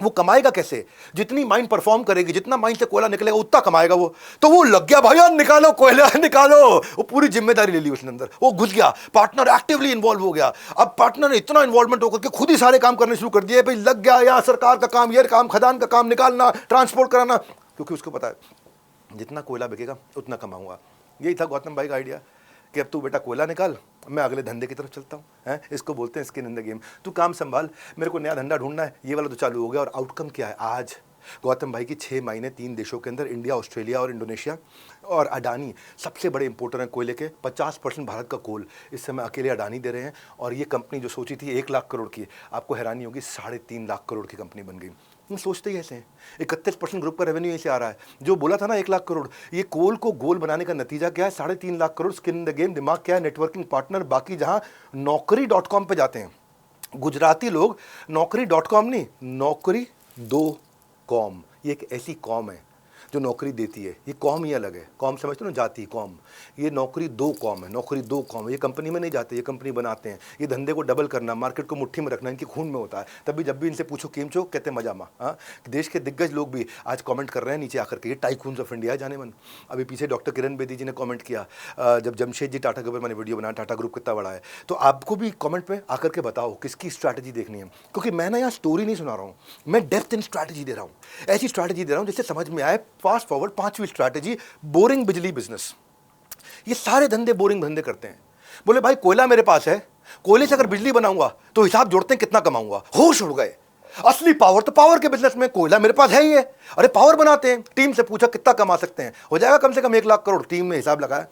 वो कमाएगा कैसे? जितनी माइन परफॉर्म करेगी, जितना माइन से कोयला निकलेगा उतना कमाएगा वो। तो वो लग गया भाई, यार निकालो कोयला निकालो, वो पूरी जिम्मेदारी ले ली उसने अंदर, वो घुस गया, पार्टनर एक्टिवली इन्वॉल्व हो गया। अब पार्टनर ने इतना इन्वॉल्वमेंट होकर के खुद ही सारे काम करने शुरू कर दिए, भाई लग गया यहाँ सरकार का काम, ये काम, खदान का काम, निकालना, ट्रांसपोर्ट कराना, क्योंकि उसको पता है जितना कोयला बिकेगा उतना कमाऊंगा। यही था गौतम भाई का आइडिया कि अब तू बेटा कोयला निकाल, मैं अगले धंधे की तरफ चलता हूँ, हैं, इसको बोलते हैं स्किन इन द गेम। तू काम संभाल, मेरे को नया धंधा ढूंढना है, ये वाला तो चालू हो गया। और आउटकम क्या है? आज गौतम भाई की 6 महीने 3 देशों के अंदर, इंडिया, ऑस्ट्रेलिया और इंडोनेशिया। और अडानी सबसे बड़े इंपोर्टर हैं कोयले के, 50% भारत का कोल इस समय अकेले अडानी दे रहे हैं। और ये कंपनी जो सोची थी 1 लाख करोड़ की, आपको हैरानी होगी 3.5 लाख करोड़ की कंपनी बन गई। हम सोचते ही ऐसे हैं। 31% ग्रुप का रेवेन्यू ऐसे आ रहा है। जो बोला था ना 1 लाख करोड़, ये कोल को गोल बनाने का नतीजा क्या है? 3.5 lakh crore. Skin in the game, दिमाग क्या है? Networking partner. बाकी जहां Naukri.com पे जाते हैं गुजराती लोग, Naukri.com नहीं, Naukri.com, ये एक ऐसी कॉम है जो नौकरी देती है। ये कॉम ही अलग है, कॉम समझते हो ना, जाति कॉम। ये Naukri.com है, Naukri.com। ये कंपनी में नहीं जाते, ये कंपनी बनाते हैं। ये धंधे को डबल करना, मार्केट को मुट्ठी में रखना इनके खून में होता है। तभी जब भी इनसे पूछो केम चो, कहते हैं मजामा। हाँ, देश के दिग्गज लोग भी आज कमेंट कर रहे हैं नीचे आकर के, ये टाइकून्स ऑफ इंडिया जाने मन। अभी पीछे डॉक्टर किरण बेदी जी ने कमेंट किया, जब जमशेद जी टाटा के ऊपर मैंने वीडियो बनाया, टाटा ग्रुप कितना बड़ा है। तो आपको भी कमेंट में आकर के बताओ किसकी स्ट्रैटेजी देखनी है, क्योंकि मैं ना यहाँ स्टोरी नहीं सुना रहा हूँ, मैं डेप्थ इन स्ट्रैटेजी दे रहा हूँ। ऐसी स्ट्रैटेजी दे रहा हूँ जिससे समझ में आए। फास्ट फॉरवर्ड 5वीं स्ट्रैटेजी, बोरिंग बिजली बिजनेस। ये सारे धंधे बोरिंग धंधे करते हैं। बोले भाई कोयला मेरे पास है, कोयले से अगर बिजली बनाऊंगा तो हिसाब जोड़ते हैं कितना कमाऊंगा। होश उड़ गए। असली पावर तो पावर के बिजनेस में, कोयला मेरे पास है ही है, अरे पावर बनाते हैं। टीम से पूछा कितना कमा सकते हैं, हो जाएगा कम से कम 1 लाख करोड़। टीम ने हिसाब लगाया,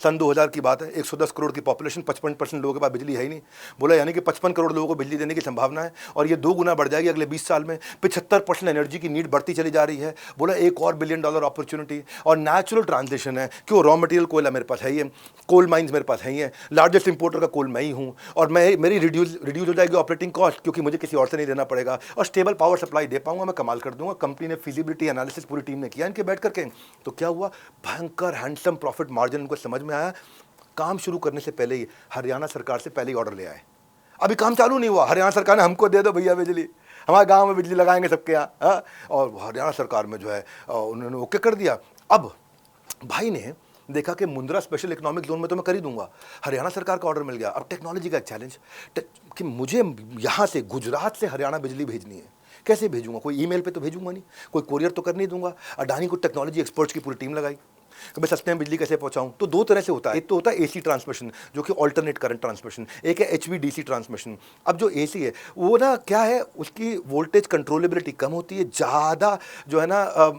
सन 2000 की बात है, 110 करोड़ की पॉपुलेशन, 55% लोगों के पास बिजली है ही नहीं। बोला यानी कि 55 करोड़ लोगों को बिजली देने की संभावना है और ये 2 गुना बढ़ जाएगी अगले 20 साल में। 75% एनर्जी की नीड बढ़ती चली जा रही है। बोला एक और $1 बिलियन अपॉर्चुनिटी। और नेचुरल ट्रांजिशन है, क्यों? रॉ मटेरियल कोयला मेरे पास है ही है, कोल माइंस मेरे पास है ही है, लार्जेस्ट इंपोर्टर का कोल मैं ही हूँ। और मेरी रिड्यूस हो जाएगी ऑपरेटिंग कॉस्ट, क्योंकि मुझे किसी और से नहीं देना पड़ेगा। और स्टेबल पावर सप्लाई दे पाऊंगा, मैं कमाल कर दूंगा। कंपनी ने फिजिबिलिटी एनालिसिस पूरी टीम ने किया इनके बैठ करके। तो क्या हुआ? भयंकर हैंडसम प्रॉफिट मार्जिन उनको समझ में आया। काम शुरू करने से पहले ही हरियाणा सरकार से पहले ही ऑर्डर ले आए। अभी काम चालू नहीं हुआ, हरियाणा सरकार ने हमको दे दो भैया बिजली, हमारे गांव में बिजली लगाएंगे सबके यहाँ। और हरियाणा सरकार में जो है उन्होंने ओके कर दिया। अब भाई ने देखा कि मुंद्रा स्पेशल इकोनॉमिक जोन में तो मैं कर ही दूंगा, हरियाणा सरकार का ऑर्डर मिल गया। अब टेक्नोलॉजी का एक चैलेंज कि मुझे यहाँ से गुजरात से हरियाणा बिजली भेजनी है, कैसे भेजूंगा? कोई ईमेल पे तो भेजूंगा नहीं, कोई कोरियर तो कर नहीं दूंगा। अडानी को टेक्नोलॉजी एक्सपर्ट्स की पूरी टीम लगाई कि मैं सस्ते में बिजली कैसे पहुंचाऊं। तो 2 तरह से होता है, एक तो होता है एसी ट्रांसमिशन जो कि ऑल्टरनेट करंट ट्रांसमिशन, एक है HVDC ट्रांसमिशन। अब जो एसी है वो ना क्या है, उसकी वोल्टेज कंट्रोलेबिलिटी कम होती है, ज़्यादा जो है ना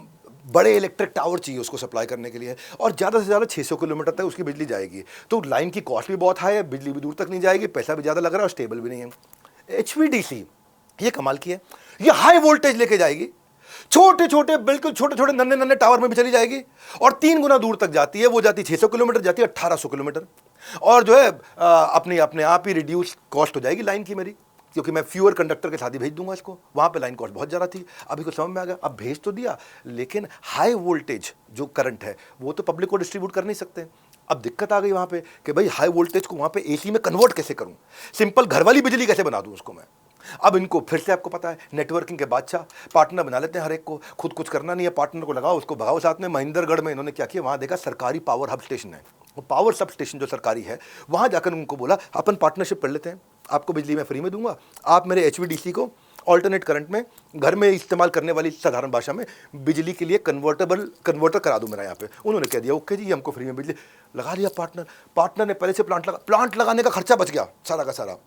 बड़े इलेक्ट्रिक टावर चाहिए उसको सप्लाई करने के लिए, और ज़्यादा से ज़्यादा 600 किलोमीटर तक उसकी बिजली जाएगी। तो लाइन की कॉस्ट भी बहुत हाई है, बिजली भी दूर तक नहीं जाएगी, पैसा भी ज़्यादा लग रहा है और स्टेबल भी नहीं है। HVDC ये कमाल की है, ये हाई वोल्टेज लेके जाएगी, छोटे छोटे बिल्कुल छोटे छोटे नन्हे नन्हे टावर में भी चली जाएगी और 3 गुना दूर तक जाती है। वो जाती 600 किलोमीटर, जाती है 1800 किलोमीटर। और जो है अपने आप ही रिड्यूस कॉस्ट हो जाएगी लाइन की मेरी, क्योंकि मैं फ्यूअर कंडक्टर के साथ ही भेज दूंगा इसको। वहाँ पे लाइन कॉस्ट बहुत ज़्यादा थी, अभी को समझ में आ गया। अब भेज तो दिया, लेकिन हाई वोल्टेज जो करंट है वो तो पब्लिक को डिस्ट्रीब्यूट कर नहीं सकते। अब दिक्कत आ गई वहाँ पे कि भाई हाई वोल्टेज को वहाँ पे एसी में कन्वर्ट कैसे करूँ, सिंपल घर वाली बिजली कैसे बना दूँ उसको मैं। अब इनको फिर से, आपको पता है नेटवर्किंग के बादशाह, पार्टनर बना लेते हैं हर एक को, खुद कुछ करना नहीं है, पार्टनर को लगाओ, उसको भगाओ साथ में। महेंद्रगढ़ में इन्होंने क्या किया, वहाँ देखा सरकारी पावर हब स्टेशन है, वो पावर सब स्टेशन जो सरकारी है, वहाँ जाकर उनको बोला अपन पार्टनरशिप कर लेते हैं, आपको बिजली मैं फ्री में दूंगा, आप मेरे HVDC को ऑल्टरनेट करंट में घर में इस्तेमाल करने वाली साधारण भाषा में बिजली के लिए कन्वर्टर करा दूं मेरा यहाँ पे। उन्होंने कह दिया ओके जी, हमको फ्री में बिजली लगा दिया। पार्टनर ने पहले से प्लांट लगाने का खर्चा बच गया सारा का सारा।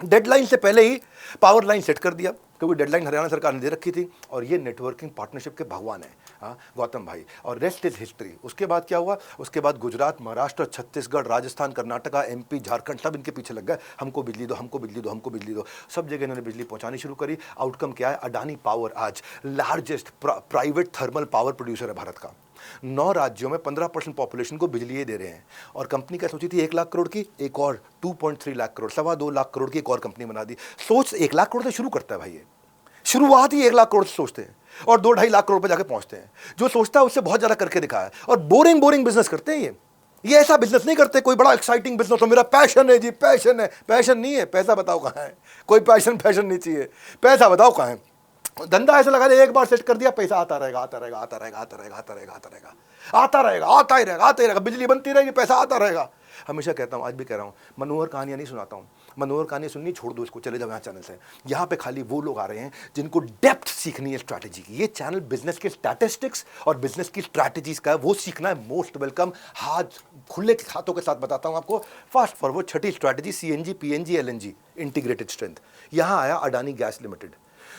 डेडलाइन से पहले ही पावर लाइन सेट कर दिया, क्योंकि डेडलाइन हरियाणा सरकार ने दे रखी थी। और ये नेटवर्किंग पार्टनरशिप के भगवान है गौतम भाई, और रेस्ट इज हिस्ट्री। उसके बाद क्या हुआ, उसके बाद गुजरात, महाराष्ट्र, छत्तीसगढ़, राजस्थान, कर्नाटका, MP, झारखंड सब इनके पीछे लग गए, हमको बिजली दो, हमको बिजली दो, हमको बिजली दो। सब जगह इन्होंने बिजली पहुंचानी शुरू करी। आउटकम क्या है, अडानी पावर आज largest private thermal power producer है भारत का। 9 राज्यों में 15% पॉपुलेशन को बिजली ये दे रहे हैं। और कंपनी क्या सोची थी 1 लाख करोड़ की, एक और 2.3 लाख करोड़, 2.25 लाख करोड़ की एक और कंपनी बना दी। सोच 1 लाख करोड़ से शुरू करता है भाई, ये शुरुआत ही 1 लाख करोड़ से सोचते हैं और 2-2.5 लाख करोड़ पे जाके पहुंचते हैं। जो सोचता है उससे बहुत ज्यादा करके दिखाया है। और बोरिंग बिजनेस करते हैं ये ऐसा बिजनेस नहीं करते कोई बड़ा एक्साइटिंग बिजनेस हो, मेरा पैशन है जी, पैशन है। पैशन नहीं है, पैसा बताओ कहाँ है। कोई पैशन नहीं चाहिए, पैसा बताओ कहाँ है। धंधा ऐसा लगा दे, एक बार सेट कर दिया पैसा आता रहेगा, आता रहेगा, आता रहेगा, आता रहेगा, आता रहेगा, आता रहेगा, आता रहेगा, आता ही रहेगा, आता ही रहेगा, बिजली बनती रहेगी, पैसा आता रहेगा। हमेशा कहता हूँ, आज भी कह रहा हूँ, मनोहर कहानियाँ नहीं सुनाता हूँ, मनोहर कहानी सुननी छोड़ दो, इसको चले जाओ यहाँ चैनल से। यहाँ पे खाली वो लोग आ रहे हैं जिनको डेप्थ सीखनी है स्ट्रैटेजी की। ये चैनल बिजनेस के स्टैटिस्टिक्स और बिजनेस की स्ट्रैटेजीज का है, वो सीखना है, मोस्ट वेलकम। हाथ खुले हाथों के साथ बताता हूँ आपको। फास्ट फॉरवर्ड, छठी strategy CNG PNG LNG integrated strength. यहाँ आया अडानी गैस लिमिटेड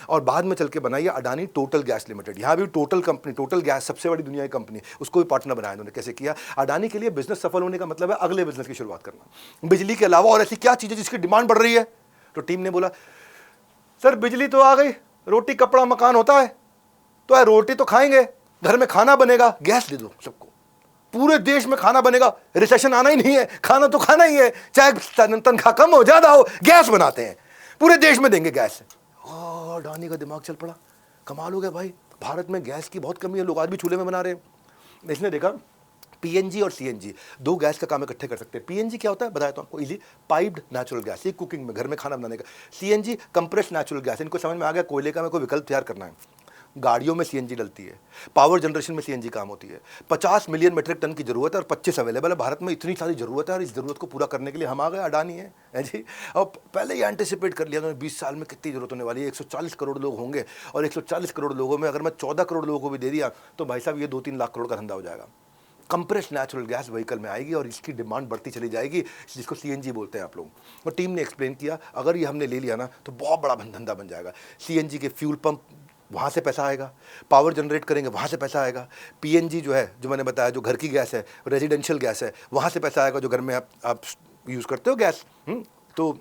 और बाद में चल के बनाई अडानी टोटल गैस लिमिटेड। यहाँ भी टोटल कंपनी, टोटल गैस सबसे बड़ी दुनिया की कंपनी, उसको भी पार्टनर बनाया उन्होंने। कैसे किया? अडानी के लिए बिजनेस सफल होने का मतलब है अगले बिजनेस की शुरुआत करना। बिजली के अलावा और ऐसी क्या चीज़ें जिसकी डिमांड बढ़ रही है? तो टीम ने बोला सर बिजली तो आ गई, रोटी कपड़ा मकान होता है तो यार रोटी तो खाएंगे, घर में खाना बनेगा, गैस दे दो सबको, पूरे देश में खाना बनेगा, रिसेशन आना ही नहीं है, खाना तो खाना ही है, चाहे तनख्वाह कम हो ज्यादा हो, गैस बनाते हैं, पूरे देश में देंगे गैस। अडानी का दिमाग चल पड़ा, कमाल हो गया भाई, भारत में गैस की बहुत कमी है, लोग आज भी चूल्हे में बना रहे हैं। इसने देखा PNG और CNG दो गैस का काम इकट्ठे कर सकते हैं। PNG क्या होता है बताया तो आपको इजी, पाइप्ड नेचुरल गैस, ये कुकिंग में, घर में खाना बनाने का। CNG कंप्रेस्ड नेचुरल गैस, इनको समझ में आ गया, कोयले का मेरे को विकल्प तैयार करना है। गाड़ियों में CNG डलती है, पावर जनरेशन में CNG काम होती है। 50 मिलियन मीट्रिक टन की जरूरत है और 25 अवेलेबल है भारत में। इतनी सारी जरूरत है और इस जरूरत को पूरा करने के लिए हम आ गए, अडानी है जी। और पहले ही एंटिसिपेट कर लिया उन्होंने 20 साल में कितनी जरूरत होने वाली है। 140 करोड़ लोग होंगे और 140 करोड़ लोगों में अगर मैं 14 करोड़ लोगों को भी दे दिया तो भाई साहब ये 2-3 लाख करोड़ का धंधा हो जाएगा। कंप्रेस्ड नेचुरल गैस व्हीकल में आएगी और इसकी डिमांड बढ़ती चली जाएगी, जिसको CNG बोलते हैं आप लोग। और टीम ने एक्सप्लेन किया अगर ये हमने ले लिया ना तो बहुत बड़ा धंधा बन जाएगा। CNG के फ्यूल पंप, वहाँ से पैसा आएगा, पावर जनरेट करेंगे वहाँ से पैसा आएगा। PNG जो है, जो मैंने बताया, जो घर की गैस है, रेजिडेंशियल गैस है, वहाँ से पैसा आएगा, जो घर में आप यूज़ करते हो गैस। तो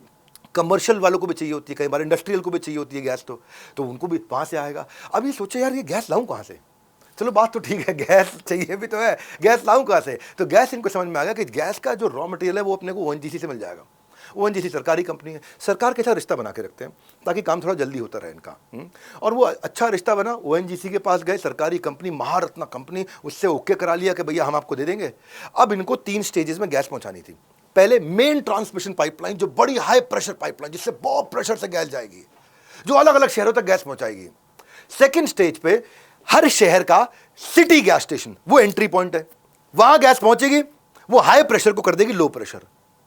कमर्शियल वालों को भी चाहिए होती है, कई बार इंडस्ट्रियल को भी चाहिए होती है गैस, तो उनको भी वहाँ से आएगा। अब ये सोचो यार ये गैस लाऊं कहाँ से? चलो बात तो ठीक है, गैस चाहिए भी तो है, गैस लाऊं कहाँ से? तो गैस इनको समझ में आ गया कि गैस का जो रॉ मटेरियल है वो अपने को ONGC से मिल जाएगा। ONGC सरकारी कंपनी है, सरकार के साथ रिश्ता बना के रखते हैं ताकि काम थोड़ा जल्दी होता रहे इनका। और वो अच्छा रिश्ता बना, ONGC के पास गए, सरकारी कंपनी, महारत्ना कंपनी, उससे ओके करा लिया कि भैया हम आपको दे देंगे। अब इनको 3 स्टेजेस में गैस पहुंचानी थी। पहले मेन ट्रांसमिशन पाइपलाइन, जो बड़ी हाई प्रेशर पाइपलाइन जिससे बहुत प्रेशर से गैस जाएगी, जो अलग अलग शहरों तक गैस पहुंचाएगी। सेकेंड स्टेज पे हर शहर का सिटी गैस स्टेशन, वो एंट्री पॉइंट है, वहां गैस पहुंचेगी, वो हाई प्रेशर को कर देगी लो प्रेशर,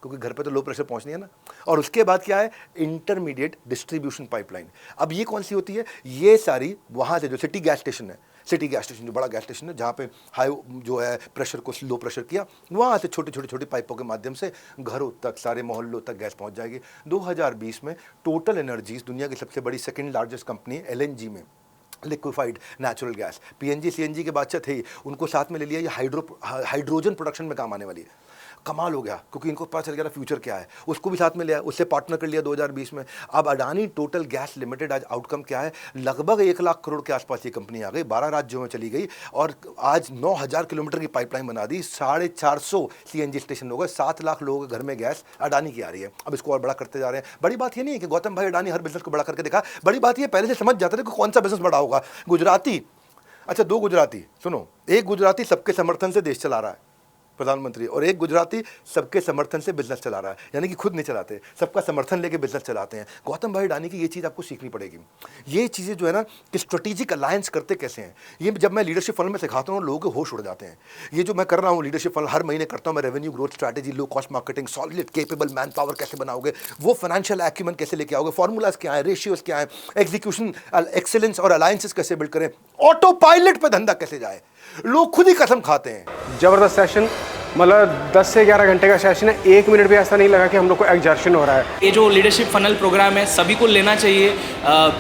क्योंकि घर पे तो लो प्रेशर पहुंचनी है ना। और उसके बाद क्या है? Intermediate distribution pipeline. अब ये कौन सी होती है? ये सारी वहां से जो सिटी गैस स्टेशन है, सिटी गैस स्टेशन जो बड़ा गैस स्टेशन है, जहाँ पे हाई जो है प्रेशर को लो प्रेशर किया, वहाँ से छोटी पाइपों के माध्यम से घरों तक, सारे मोहल्लों तक गैस पहुँच जाएगी। 2020 में टोटल एनर्जीज, दुनिया की सबसे बड़ी सेकेंड लार्जेस्ट कंपनी LNG में, liquefied natural gas, PNG CNG के बादशाह थे, उनको साथ में ले लिया। ये हाइड्रोजन प्रोडक्शन में काम आने वाली है। कमाल हो गया, क्योंकि इनको पता चल गया फ्यूचर क्या है, उसको भी साथ में लिया, उससे पार्टनर कर लिया 2020 में। अब अडानी टोटल गैस लिमिटेड आज आउटकम क्या है? लगभग 1 लाख करोड़ के आसपास ये कंपनी आ गई, 12 राज्यों में चली गई और आज 9000 किलोमीटर की पाइपलाइन बना दी, 450 CNG स्टेशन हो गए, 7 लाख लोगों के घर में गैस अडानी की आ रही है। अब इसको और बड़ा करते जा रहे हैं। बड़ी बात ये नहीं है कि गौतम भाई अडानी हर बिजनेस को बड़ा करके देखा, बड़ी बात ये पहले से समझ जाते थे कि कौन सा बिजनेस बड़ा होगा। गुजराती, अच्छा 2 गुजराती सुनो, एक गुजराती सबके समर्थन से देश चला रहा है, प्रधानमंत्री, और एक गुजराती सबके समर्थन से बिजनेस चला रहा है, यानी कि खुद नहीं चलाते, सबका समर्थन लेके बिजनेस चलाते हैं। गौतम भाई अडानी की ये चीज़ आपको सीखनी पड़ेगी। ये चीज़ें जो है ना कि स्ट्रेटेजिक अलायंस करते कैसे हैं, ये जब मैं लीडरशिप फंड में सिखाता हूँ लोगों के होश उड़ जाते हैं। ये जो मैं कर रहा हूँ लीडरशिप फंड, हर महीने करता हूँ मैं, revenue growth strategy, low cost marketing, solid capable man power कैसे बनाओगे, वो फाइनेंशियल एक्यूमेंट कैसे लेके आओगे, फॉर्मूलाज क्या है, रेशियोज क्या है, एग्जीक्यूशन एक्सेलेंस और अलायंसेस कैसे बिल्ड करें, ऑटो पायलट पे धंधा कैसे जाए, लोग खुद ही कसम खाते हैं। जबरदस्त सेशन, मतलब 10 से 11 घंटे का सेशन है, 1 मिनट भी ऐसा नहीं लगा कि हम लोग को एग्जर्शन हो रहा है। ये जो लीडरशिप फनल प्रोग्राम है सभी को लेना चाहिए।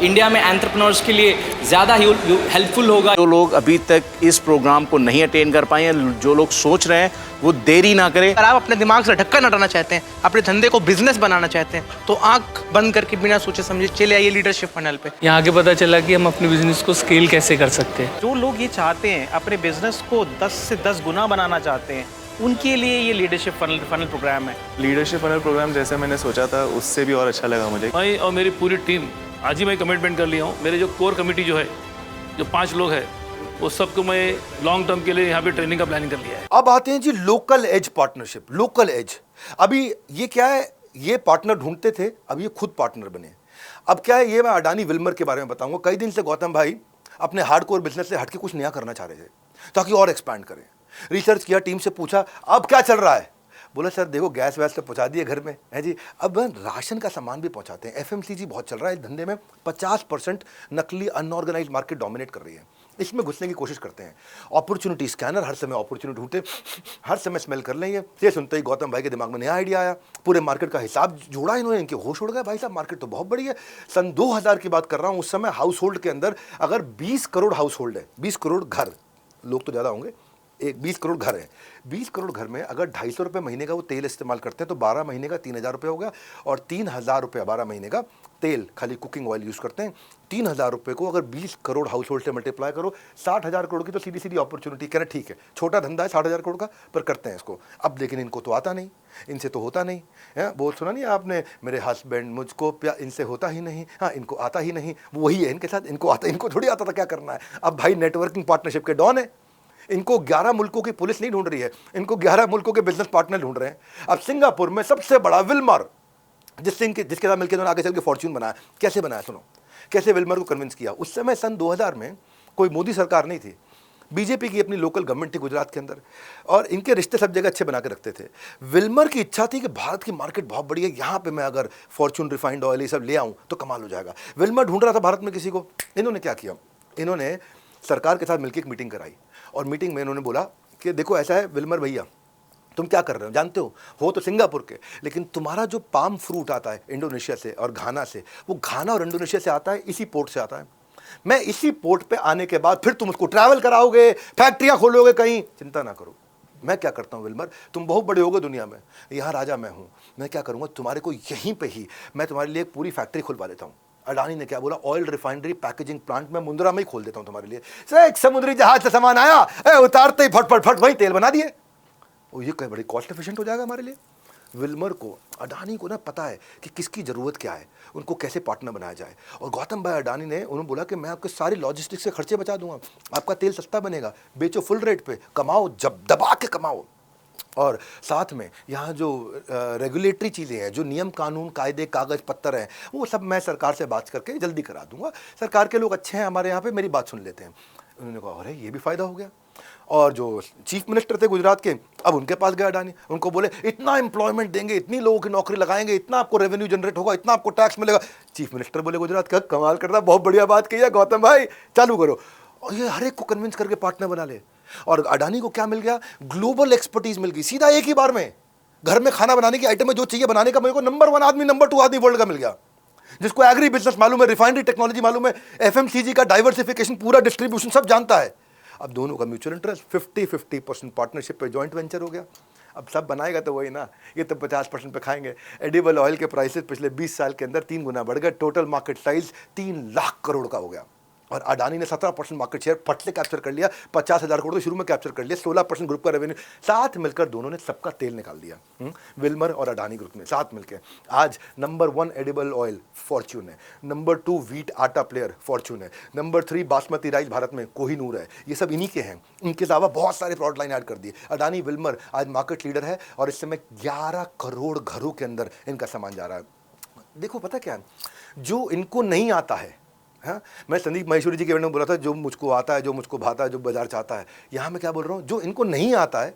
इंडिया में एंटरप्रेन्योर्स के लिए ज़्यादा हेल्पफुल होगा। जो लोग अभी तक इस प्रोग्राम को नहीं अटेंड कर पाए हैं, जो लोग सोच रहे हैं, वो देरी ना करें। अगर आप अपने दिमाग से ढक्कन हटाना चाहते हैं, अपने धंधे को बिजनेस बनाना चाहते हैं, तो आंख बंद करके बिना सोचे समझे चले आइए लीडरशिप फनल पे। यहाँ आगे पता चला कि हम अपने बिजनेस को स्केल कैसे कर सकते हैं। जो लोग ये चाहते हैं अपने बिजनेस को 10 से 10 गुना बनाना चाहते हैं, उनके लिए ये लीडरशिप फनल प्रोग्राम है। लीडरशिप फनल प्रोग्राम जैसे मैंने सोचा था उससे भी और अच्छा लगा मुझे। मैं और मेरी पूरी टीम आज ही मैं कमिटमेंट कर लिया हूँ। मेरे जो कोर कमेटी जो है, जो 5 लोग हैं, वो सबको मैं लॉन्ग टर्म के लिए यहाँ पे ट्रेनिंग का प्लानिंग कर लिया है। अब आते हैं जी local edge partnership. Local edge, अभी ये क्या है, ये पार्टनर ढूंढते थे, अब ये खुद पार्टनर बने। अब क्या है, ये मैं अडानी विल्मर के बारे में बताऊंगा। कई दिन से गौतम भाई अपने हार्डकोर बिजनेस से हटके कुछ नया करना चाह रहे थे ताकि और एक्सपैंड करें। रिसर्च किया, टीम से पूछा अब क्या चल रहा है। बोला सर देखो गैस वैस तो पहुंचा दिए घर में है जी, अब राशन का सामान भी पहुंचाते हैं। एफएमसीजी बहुत चल रहा है इस धंधे में, 50% नकली अनऑर्गेनाइज मार्केट डोमिनेट कर रही है, इसमें घुसने की कोशिश करते हैं। अपॉर्चुनिटी स्कैनर, हर समय अपॉर्चुनिटी ढूंढते, हर समय स्मेल कर लेंगे। ये सुनते ही गौतम भाई के दिमाग में नया आइडिया आया, पूरे मार्केट का हिसाब जोड़ा इन्होंने, इनके होश उड़ गए, भाई साहब मार्केट तो बहुत बड़ी है। सन 2000 की बात कर रहा हूँ, उस समय हाउस होल्ड के अंदर अगर 20 करोड़ हाउस होल्ड है, 20 करोड़ घर, लोग तो ज़्यादा होंगे, 20 करोड़ घर है, 20 करोड़ घर में अगर 250 रुपये महीने का वो तेल इस्तेमाल करते हैं तो 12 महीने का 3000 रुपये हो गया, और 3000 रुपये 12 महीने का तेल खाली कुकिंग ऑयल यूज़ करते हैं। 3000 रुपये को अगर 20 करोड़ हाउस होल्ड से मल्टीप्लाई करो, 60,000 करोड़ की तो सीधी सीधी अपॉर्चुनिटी। कह रहे ठीक है छोटा धंधा है 60,000 करोड़ का, पर करते हैं इसको। अब लेकिन इनको तो आता नहीं, इनसे तो होता नहीं है। बोल सुना नहीं आपने, मेरे हस्बैंड मुझको इनसे होता ही नहीं, हाँ इनको आता ही नहीं। वही है इनके साथ, इनको आता, इनको थोड़ी आता था क्या करना है। अब भाई नेटवर्किंग पार्टनरशिप के डॉन है, इनको 11 मुल्कों की पुलिस नहीं ढूंढ रही है, इनको 11 मुल्कों के बिजनेस पार्टनर ढूंढ रहे हैं। अब सिंगापुर में सबसे बड़ा विल्मर, जिसके साथ मिलकर उन्होंने आगे चल के फॉर्च्यून बनाया। कैसे बनाया सुनो, कैसे विल्मर को कन्विंस किया। उस समय सन 2000 में कोई मोदी सरकार नहीं थी, बीजेपी की अपनी लोकल गवर्नमेंट थी गुजरात के अंदर, और इनके रिश्ते सब जगह अच्छे बना के रखते थे। विल्मर की इच्छा थी कि भारत की मार्केट बहुत बड़ी है, यहाँ पे मैं अगर फॉर्च्यून रिफाइंड ऑयल ये सब ले आऊँ तो कमाल हो जाएगा। विल्मर ढूंढ रहा था भारत में किसी को। इन्होंने क्या किया, इन्होंने सरकार के साथ मिलकर एक मीटिंग कराई, और मीटिंग में इन्होंने बोला कि देखो ऐसा है विल्मर भैया, तुम क्या कर रहे हो जानते हो तो सिंगापुर के, लेकिन तुम्हारा जो पाम फ्रूट आता है इंडोनेशिया से और घाना से, वो घाना और इंडोनेशिया से आता है, इसी पोर्ट से आता है। मैं इसी पोर्ट पे आने के बाद फिर तुम उसको ट्रैवल कराओगे, फैक्ट्रियां खोलोगे कहीं, चिंता ना करो। मैं क्या करता हूँ विल्मर, तुम बहुत बड़े होगे दुनिया में, यहाँ राजा मैं हूँ, मैं क्या करूँगा तुम्हारे को यहीं पे ही मैं तुम्हारे लिए एक पूरी फैक्ट्री खुलवा देता हूँ। अडानी ने क्या बोला, ऑयल रिफाइनरी पैकेजिंग प्लांट में मुंद्रा में ही खोल देता हूँ तुम्हारे लिए। एक समुद्री जहाज से सामान आया, उतारते ही फट फट फट वही तेल बना दिए। और ये कहीं बड़ी कॉस्ट एफिशिएंट हो जाएगा हमारे लिए। विल्मर को, अडानी को ना पता है कि किसकी ज़रूरत क्या है, उनको कैसे पार्टनर बनाया जाए। और गौतम भाई अडानी ने उन्होंने बोला कि मैं आपके सारे लॉजिस्टिक्स के खर्चे बचा दूंगा, आपका तेल सस्ता बनेगा, बेचो फुल रेट पे, कमाओ जब दबा के कमाओ। और साथ में यहाँ जो रेगुलेटरी चीज़ें हैं, जो नियम कानून कायदे कागज़ पत्तर हैं, वो सब मैं सरकार से बात करके जल्दी करा दूंगा। सरकार के लोग अच्छे हैं हमारे यहाँ पे, मेरी बात सुन लेते हैं। उन्होंने कहा अरे ये भी फ़ायदा हो गया। और जो चीफ मिनिस्टर थे गुजरात के, अब उनके पास गया अडानी, उनको बोले इतना एम्प्लॉयमेंट देंगे, इतनी लोगों की नौकरी लगाएंगे, इतना आपको रेवेन्यू जनरेट होगा, इतना आपको टैक्स मिलेगा। चीफ मिनिस्टर बोले गुजरात का, कमाल करता, बहुत बढ़िया बात कही है गौतम भाई, चालू करो। और ये हर एक को कन्विंस करके पार्टनर बना ले। और अडानी को क्या मिल गया, ग्लोबल एक्सपर्टीज मिल गई सीधा एक ही बार में। घर में खाना बनाने की आइटम में जो चाहिए बनाने का, मेरे को नंबर 1 आदमी, नंबर 2 आदमी वर्ल्ड का मिल गया, जिसको एग्री बिजनेस मालूम है, रिफाइनरी टेक्नोलॉजी मालूम है, एफएमसीजी का डाइवर्सिफिकेशन, पूरा डिस्ट्रीब्यूशन सब जानता है। अब दोनों का म्यूचुअल इंटरेस्ट 50-50% पार्टनरशिप पे जॉइंट वेंचर हो गया। अब सब बनाएगा तो वही ना, ये तो 50% पे खाएंगे। एडिबल ऑयल के प्राइसेस पिछले 20 साल के अंदर 3 गुना बढ़ गए, total market size 3 lakh crore का हो गया। और अडानी ने 17% मार्केट शेयर फट से कैप्चर कर लिया, 50,000 करोड़ तो शुरू में कैप्चर कर लिया, 16% ग्रुप का रेवेन्यू। साथ मिलकर दोनों ने सबका तेल निकाल दिया, विल्मर और अडानी ग्रुप ने साथ मिलकर। आज नंबर 1 एडिबल ऑयल फॉर्च्यून है, नंबर 2 व्हीट आटा प्लेयर फॉर्च्यून है, नंबर 3 बासमती राइस भारत में कोहिनूर है। ये सब इन्हीं के हैं, इनके अलावा बहुत सारे प्रोडक्ट लाइन ऐड कर दिए। अडानी विल्मर आज मार्केट लीडर है, और इस समय 11 करोड़ घरों के अंदर इनका सामान जा रहा है। देखो पता क्या है, जो इनको नहीं आता है, हाँ, मैं संदीप महेश्वरी जी के बारे में बोला था, जो मुझको आता है, जो मुझको भाता है, जो बाजार चाहता है। यहाँ मैं क्या बोल रहा हूँ, जो इनको नहीं आता है,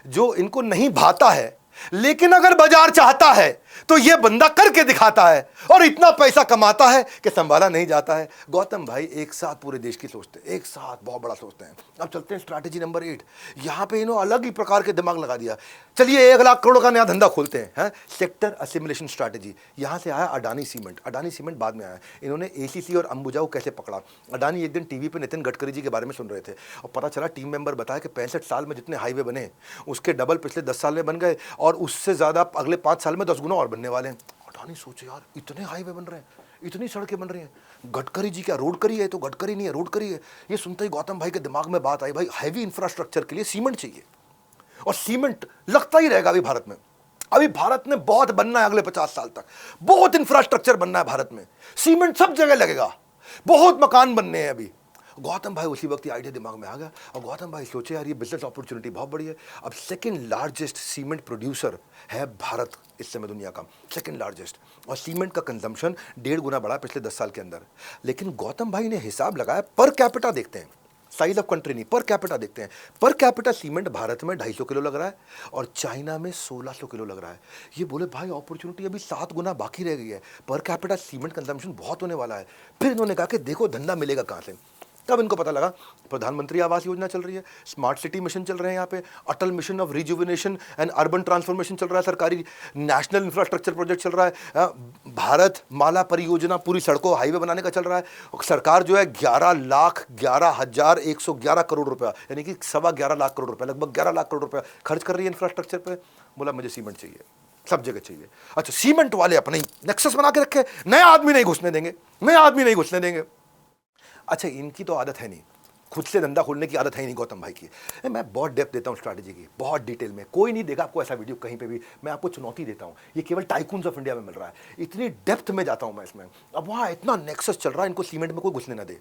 जो इनको नहीं भाता है, लेकिन अगर बाजार चाहता है तो यह बंदा करके दिखाता है, और इतना पैसा कमाता है कि संभाला नहीं जाता है। गौतम भाई एक साथ पूरे देश की सोचते हैं, एक साथ बहुत बड़ा सोचते हैं। अब चलते हैं स्ट्रैटेजी नंबर 8। यहाँ पे इन्होंने अलग ही प्रकार के दिमाग लगा दिया। चलिए 1 लाख करोड़ का नया धंधा खोलते हैं, सेक्टर असिमुलेशन स्ट्रैटेजी। यहाँ से आया अडानी सीमेंट। अडानी सीमेंट बाद में आया। इन्होंने एसीसी और अंबुजा को कैसे पकड़ा। अडानी एक दिन टीवी पे नितिन गडकरी जी के बारे में सुन रहे थे, और पता चला टीम मेंबर बताया कि 65 साल में जितने हाईवे बने उसके डबल पिछले 10 साल में बन गए, और उससे ज़्यादा अगले 5 साल में 10 गुना और बनने वाले हैं। अडानी सोचे यार इतने हाईवे बन रहे हैं, इतनी सड़कें बन रही हैं, गडकरी जी क्या रोड करी है, तो गडकरी नहीं है रोड करी है। ये सुनते ही गौतम भाई के दिमाग में बात आई, भाई हैवी इंफ्रास्ट्रक्चर के लिए सीमेंट चाहिए, और सीमेंट लगता ही रहेगा अभी भारत में। अभी भारत में बहुत बनना है, अगले 50 साल तक बहुत इंफ्रास्ट्रक्चर बनना है भारत में, सीमेंट सब जगह लगेगा, बहुत मकान बनने हैं अभी। गौतम भाई उसी वक्त ये आइडिया दिमाग में आ गया और गौतम भाई सोचे यार ये बिजनेस अपॉर्चुनिटी बहुत बड़ी है। अब सेकंड लार्जेस्ट सीमेंट प्रोड्यूसर है भारत इस समय दुनिया का, सेकंड लार्जेस्ट, और सीमेंट का कंजम्पशन 1.5 गुना बढ़ा पिछले 10 साल के अंदर। लेकिन गौतम भाई ने हिसाब लगाया, पर कैपिटा देखते हैं, साइज ऑफ कंट्री नहीं, पर कैपिटा देखते हैं। पर कैपिटा सीमेंट भारत में 250 किलो लग रहा है और चाइना में 1600 किलो लग रहा है। ये बोले भाई अपॉर्चुनिटी अभी 7 गुना बाकी रह गई है, पर कैपिटा सीमेंट कंजम्पशन बहुत होने वाला है। फिर इन्होंने कहा कि देखो धंधा मिलेगा कहाँ से। तब इनको पता लगा प्रधानमंत्री आवास योजना चल रही है, स्मार्ट सिटी मिशन चल रहे हैं यहाँ पे, Atal mission of rejuvenation and urban transformation चल रहा है, सरकारी नेशनल इंफ्रास्ट्रक्चर प्रोजेक्ट चल रहा है, भारत माला परियोजना पूरी सड़कों हाईवे बनाने का चल रहा है। सरकार जो है 11,11,111 करोड़ रुपया, यानी कि 11.25 लाख करोड़ रुपया, लगभग 11 लाख करोड़ रुपया खर्च कर रही है इंफ्रास्ट्रक्चर पे। बोला मुझे सीमेंट चाहिए, सब जगह चाहिए। अच्छा, सीमेंट वाले अपने नेक्सस बना के रखे, नए आदमी नहीं घुसने देंगे, नए आदमी नहीं घुसने देंगे। अच्छा, इनकी तो आदत है नहीं, खुद से धंधा खोलने की आदत है ही नहीं गौतम भाई की। मैं बहुत डेप्थ देता हूँ स्ट्रैटेजी की, बहुत डिटेल में। कोई नहीं देगा आपको ऐसा वीडियो कहीं पे भी, मैं आपको चुनौती देता हूँ। ये केवल टाइकून्स ऑफ इंडिया में मिल रहा है, इतनी डेप्थ में जाता हूँ मैं इसमें। अब वहाँ इतना नेक्सस चल रहा है, इनको सीमेंट में कोई घुसने ना दे।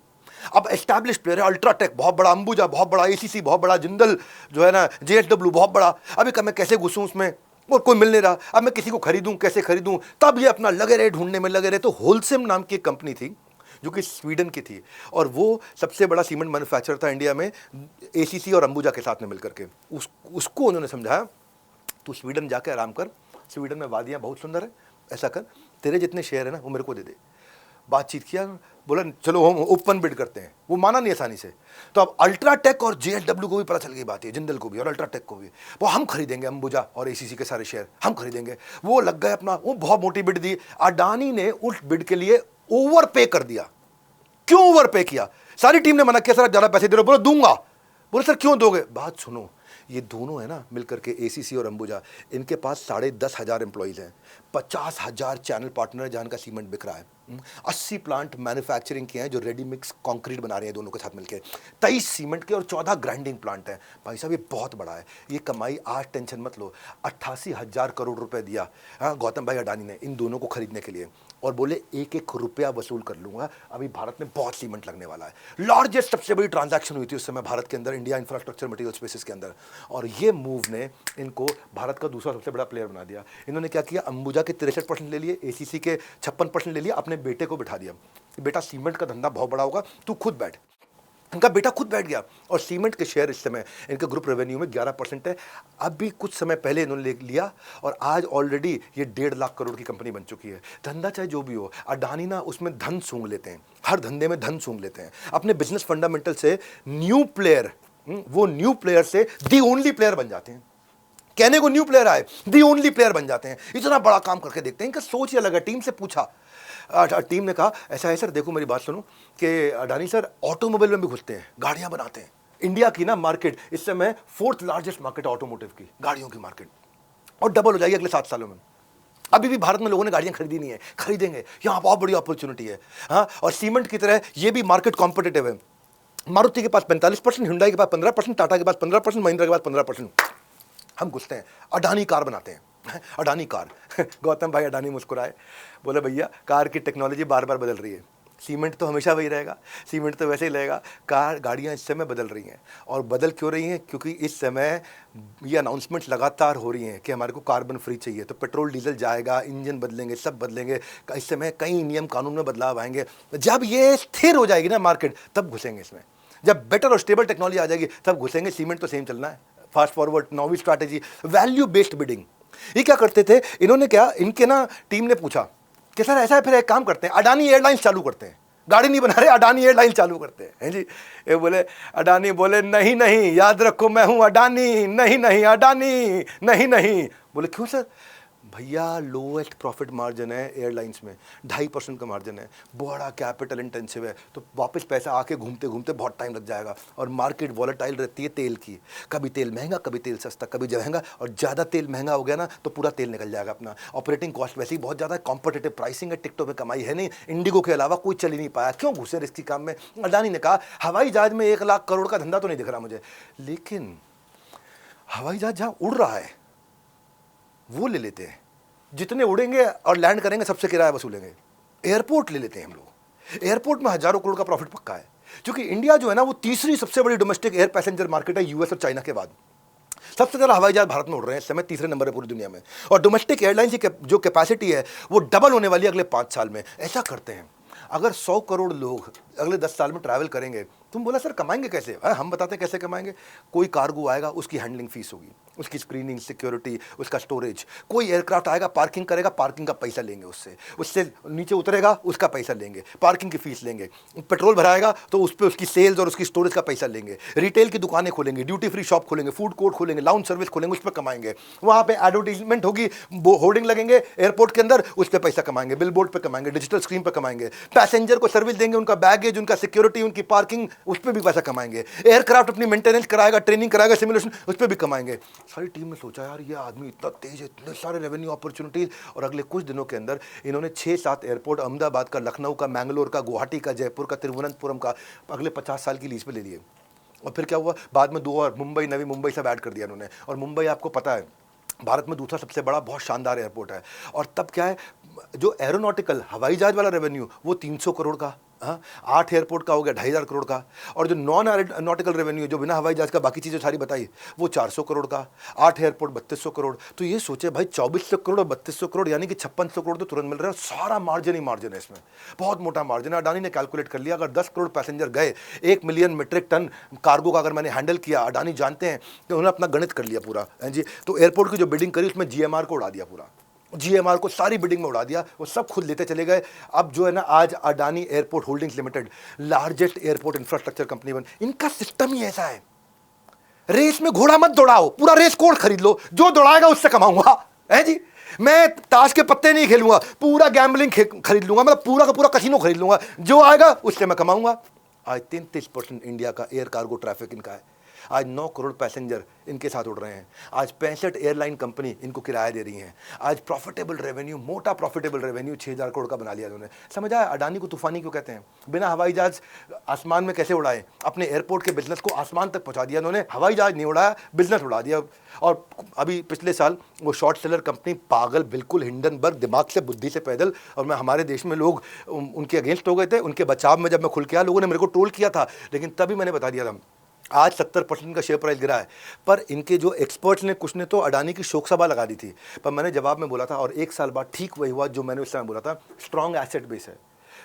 अब एस्टैब्लिश प्लेयर है, अल्ट्राटेक बहुत बड़ा, अंबुजा बहुत बड़ा, ACC बहुत बड़ा, जिंदल जो है ना, JSW बहुत बड़ा। अभी मैं कैसे घुसूँ उसमें और कोई मिल नहीं रहा, अब मैं किसी को खरीदूँ, कैसे खरीदूँ? तब ये अपना लगे रहे ढूंढने में लगे रहे। तो होलसेम नाम की एक कंपनी थी जो कि स्वीडन की थी और वो सबसे बड़ा सीमेंट मैन्युफैक्चरर था इंडिया में, ACC और अंबुजा के साथ में मिलकर के। उसको उन्होंने समझाया तू स्वीडन जाके आराम कर, स्वीडन में वादियाँ बहुत सुंदर है, ऐसा कर, तेरे जितने शेयर है ना वो मेरे को दे दे। बातचीत किया, बोला चलो हम ओपन बिड करते हैं। वो माना नहीं आसानी से। तो अब अल्ट्राटेक और JSW को भी पता चल गई बात है, जिंदल को भी और अल्ट्राटेक को भी, वो हम खरीदेंगे अंबुजा और ACC के सारे शेयर हम खरीदेंगे। वो लग गए अपना, वो बहुत मोटी बिड दी। अडानी ने उस बिड के लिए ओवर पे कर दिया। क्यों ओवर पे किया? सारी टीम ने मना किया, सर ज्यादा पैसे दे रहे हो। बोला दूंगा। बोले सर क्यों दोगे? बात सुनो, ये दोनों है ना मिलकर के ACC और अंबुजा, इनके पास 10,500 एम्प्लॉइज हैं, 50,000 चैनल पार्टनर जहां का सीमेंट बिक रहा है, 80 प्लांट मैन्युफैक्चरिंग के हैं जो रेडी मिक्स कंक्रीट बना रहे हैं दोनों के साथ मिलकर, 23 सीमेंट के और 14 ग्राइंडिंग प्लांट हैं। भाई साहब ये बहुत बड़ा है। ये कमाई आज टेंशन मत लो, 88,000 करोड़ रुपए दिया गौतम भाई अडानी ने इन दोनों को खरीदने के लिए, और बोले 1-1 रुपया वसूल कर लूंगा। अभी भारत में बहुत सीमेंट लगने वाला है। लार्जेस्ट सबसे बड़ी ट्रांजैक्शन हुई थी उस समय भारत के अंदर, इंडिया इंफ्रास्ट्रक्चर मटेरियल स्पेसिस के अंदर, और ये मूव ने इनको भारत का दूसरा सबसे बड़ा प्लेयर बना दिया। इन्होंने क्या किया, अंबुजा के 63% ले लिए, ACC के 56% ले लिए, अपने बेटे को बिठा दिया, बेटा सीमेंट का धंधा बहुत बड़ा होगा, तू खुद बैठ। इनका बेटा खुद बैठ गया और सीमेंट के शेयर इस समय इनके ग्रुप रेवेन्यू में 11% है। अभी कुछ समय पहले इन्होंने ले लिया और आज ऑलरेडी ये 1.5 लाख करोड़ की कंपनी बन चुकी है। धंधा चाहे जो भी हो, अडानी ना उसमें धन सूंघ लेते हैं, हर धंधे में धन सूंघ लेते हैं अपने बिजनेस फंडामेंटल से। न्यू प्लेयर, वो न्यू प्लेयर से दी ओनली प्लेयर बन जाते हैं। कहने को न्यू प्लेयर आए, दी ओनली प्लेयर बन जाते हैं। इतना बड़ा काम करके देखते हैं। इनका सोच ही अलग है। टीम से पूछा, टीम ने कहा ऐसा है सर, देखो मेरी बात सुनो कि अडानी सर ऑटोमोबाइल में भी घुसते हैं, गाड़ियां बनाते हैं। इंडिया की ना मार्केट इस समय 4th लार्जेस्ट मार्केट ऑटोमोटिव की, गाड़ियों की मार्केट, और डबल हो जाएगी अगले 7 सालों में। अभी भी भारत में लोगों ने गाड़ियां खरीदी नहीं है, खरीदेंगे। यहाँ बहुत बड़ी अपॉर्चुनिटी है। हाँ, और सीमेंट की तरह ये भी मार्केट कॉम्पिटिटिव है। मारुति के पास 45%, हुंडई के पास 15%, टाटा के पास 15%, महिंद्रा के पास 15%। हम घुसते हैं, अडानी कार बनाते हैं, अडानी कार। गौतम भाई अडानी मुस्कुराए, बोले भैया कार की टेक्नोलॉजी बार बार बदल रही है, सीमेंट तो हमेशा वही रहेगा, सीमेंट तो वैसे ही रहेगा। कार गाड़ियाँ इस समय बदल रही हैं, और बदल क्यों रही हैं? क्योंकि इस समय ये अनाउंसमेंट लगातार हो रही हैं कि हमारे को कार्बन फ्री चाहिए, तो पेट्रोल डीजल जाएगा, इंजन बदलेंगे, सब बदलेंगे। इस समय कई नियम कानून में बदलाव आएंगे। जब ये स्थिर हो जाएगी ना मार्केट, तब घुसेंगे इसमें। जब बेटर और स्टेबल टेक्नोलॉजी आ जाएगी तब घुसेंगे। सीमेंट तो सेम चलना है। फास्ट फॉरवर्ड, नौवीं स्ट्रैटेजी, वैल्यू बेस्ड बिडिंग। ये क्या करते थे इन्होंने, क्या इनके ना टीम ने पूछा कि सर ऐसा है, फिर एक काम करते हैं, अडानी एयरलाइंस चालू करते हैं। गाड़ी नहीं बना रहे, अडानी एयरलाइंस चालू करते हैं जी। ये बोले, अडानी बोले नहीं नहीं, याद रखो मैं हूं अडानी, नहीं नहीं अडानी, नहीं नहीं। बोले क्यों सर? भैया लोएस्ट प्रॉफिट मार्जिन है एयरलाइंस में, 2.5% का मार्जिन है, बड़ा कैपिटल इंटेंसिव है, तो वापस पैसा आके घूमते घूमते बहुत टाइम लग जाएगा। और मार्केट वॉलेटाइल रहती है तेल की, कभी तेल महंगा, कभी तेल सस्ता, कभी महंगा, और ज़्यादा तेल महंगा हो गया ना तो पूरा तेल निकल जाएगा अपना। ऑपरेटिंग कॉस्ट वैसे ही बहुत ज़्यादा है, कॉम्पिटिटिव प्राइसिंग है, टिकटों में कमाई है नहीं। इंडिगो के अलावा कोई चल ही नहीं पाया, क्यों घुसे रिस्की काम में? अडानी ने कहा हवाई जहाज में 1 लाख करोड़ का धंधा तो नहीं दिख रहा मुझे, लेकिन हवाई जहाज जहाँ उड़ रहा है वो ले लेते हैं, जितने उड़ेंगे और लैंड करेंगे सबसे किराया वसूलेंगे। एयरपोर्ट ले लेते हैं हम लोग, एयरपोर्ट में हजारों करोड़ का प्रॉफिट पक्का है। क्योंकि इंडिया जो है ना वो तीसरी सबसे बड़ी डोमेस्टिक एयर पैसेंजर मार्केट है यूएस और चाइना के बाद। सबसे ज़्यादा हवाई जहाज भारत में उड़ रहे हैं इस समय, तीसरे नंबर है पूरी दुनिया में। और डोमेस्टिक एयरलाइंस की जो कैपेसिटी है वो डबल होने वाली है अगले 5 साल में। ऐसा करते हैं, अगर 100 करोड़ लोग अगले 10 साल में ट्रैवल करेंगे, तुम बोला सर कमाएंगे कैसे? हम बताते हैं कैसे कमाएंगे। कोई कार्गो आएगा, उसकी हैंडलिंग फीस होगी, उसकी स्क्रीनिंग, सिक्योरिटी, उसका स्टोरेज। कोई एयरक्राफ्ट आएगा, पार्किंग करेगा, पार्किंग का पैसा लेंगे उससे नीचे उतरेगा, उसका पैसा लेंगे, पार्किंग की फीस लेंगे। पेट्रोल भराएगा तो उस पर उसकी सेल्स और उसकी स्टोरेज का पैसा लेंगे। रिटेल की दुकानें खोलेंगे, ड्यूटी फ्री शॉप खोलेंगे, फूड कोर्ट खोलेंगे, लाउंज सर्विस खोलेंगे, उस पर कमाएंगे। वहाँ पे एडवर्टीजमेंट होगी, होर्डिंग लगेंगे एयरपोर्ट के अंदर, उस पर पैसा कमाएंगे, बिल बोर्ड पर कमाएंगे, डिजिटल स्क्रीन पर कमाएंगे। पैसेंजर को सर्विस देंगे, उनका बैगेज, उनका सिक्योरिटी, उनकी पार्किंग, उस पर भी पैसा कमाएंगे। एयरक्राफ्ट अपनी मेंटेनेंस कराएगा, ट्रेनिंग कराएगा, सिमुलेशन, उस पर भी कमाएंगे। सारी टीम ने सोचा यार ये आदमी इतना तेज है, इतने सारे रेवेन्यू अपॉर्चुनिटीज, और अगले कुछ दिनों के अंदर इन्होंने 6-7 एयरपोर्ट अहमदाबाद का, लखनऊ का, मैंगलोर का, गुवाहाटी का, जयपुर का, तिरुवनंतपुरम का अगले 50 साल की लीज पे ले लिए। और फिर क्या हुआ, बाद में 2 और मुंबई, नवी मुंबई सब ऐड कर दिया इन्होंने। और मुंबई आपको पता है भारत में दूसरा सबसे बड़ा बहुत शानदार एयरपोर्ट है। और तब क्या है, जो एरोनॉटिकल हवाई जहाज वाला रेवेन्यू वो 300 करोड़ का, 8 एयरपोर्ट का हो गया 2,500 करोड़ का। और जो नॉन एरोनॉटिकल रेवेन्यू, जो बिना हवाई जहाज का बाकी चीज़ें सारी बताई, वो 400 करोड़ का, 8 एयरपोर्ट 3200 करोड़। तो ये सोचे भाई 2400 करोड़ और 3200 करोड़ यानी कि 5600 करोड़ तो तुरंत मिल रहा है। सारा मार्जिन ही मार्जिन है इसमें, बहुत मोटा मार्जिन है। अडानी ने कैलकुलेट कर लिया, अगर 10 करोड़ पैसेंजर गए, 1 मिलियन मीट्रिक टन कार्गो का अगर मैंने हैंडल किया, अडानी जानते हैं कि उन्होंने अपना गणित कर लिया पूरा जी। तो एयरपोर्ट की जो बिल्डिंग करी उसमें जीएमआर को उड़ा दिया, पूरा जीएमआर को सारी बिल्डिंग में उड़ा दिया, वो सब खुद लेते चले गए। अब जो है ना, आज Adani airport holdings limited largest airport infrastructure company बन। इनका सिस्टम ही ऐसा है, रेस में घोड़ा मत दौड़ाओ, पूरा रेस कोर्स खरीद लो, जो दौड़ाएगा उससे कमाऊंगा है जी। मैं ताश के पत्ते नहीं खेलूंगा, पूरा गैम्बलिंग खरीद लूंगा, मतलब पूरा का पूरा कसिनो खरीद लूंगा, जो आएगा उससे मैं कमाऊंगा। आज 33% इंडिया का एयर कार्गो ट्रैफिक इनका है। आज 9 करोड़ पैसेंजर इनके साथ उड़ रहे हैं। आज 65 एयरलाइन कंपनी इनको किराया दे रही हैं। आज प्रॉफिटेबल रेवेन्यू, मोटा प्रॉफिटेबल रेवेन्यू 6,000 करोड़ का बना लिया उन्होंने। समझा अडानी को तूफानी क्यों कहते हैं? बिना हवाई जहाज आसमान में कैसे उड़ाए, अपने एयरपोर्ट के बिजनेस को आसमान तक पहुंचा दिया उन्होंने। हवाई जहाज नहीं उड़ाया, बिजनेस उड़ा दिया। और अभी पिछले साल वो शॉर्ट सेलर कंपनी, पागल बिल्कुल, हिंडनबर्ग, दिमाग से बुद्धि से पैदल, और मैं हमारे देश में लोग उनके अगेंस्ट हो गए थे। उनके बचाव में जब मैं खुल के आया, लोगों ने मेरे को ट्रोल किया था, लेकिन तभी मैंने बता दिया था। आज 70% का शेयर प्राइस गिरा है, पर इनके जो एक्सपर्ट्स ने, कुछ ने तो अडानी की शोक सभा लगा दी थी, पर मैंने जवाब में बोला था, और 1 साल बाद ठीक वही हुआ जो मैंने उस समय बोला था। स्ट्रॉन्ग एसेट बेस है,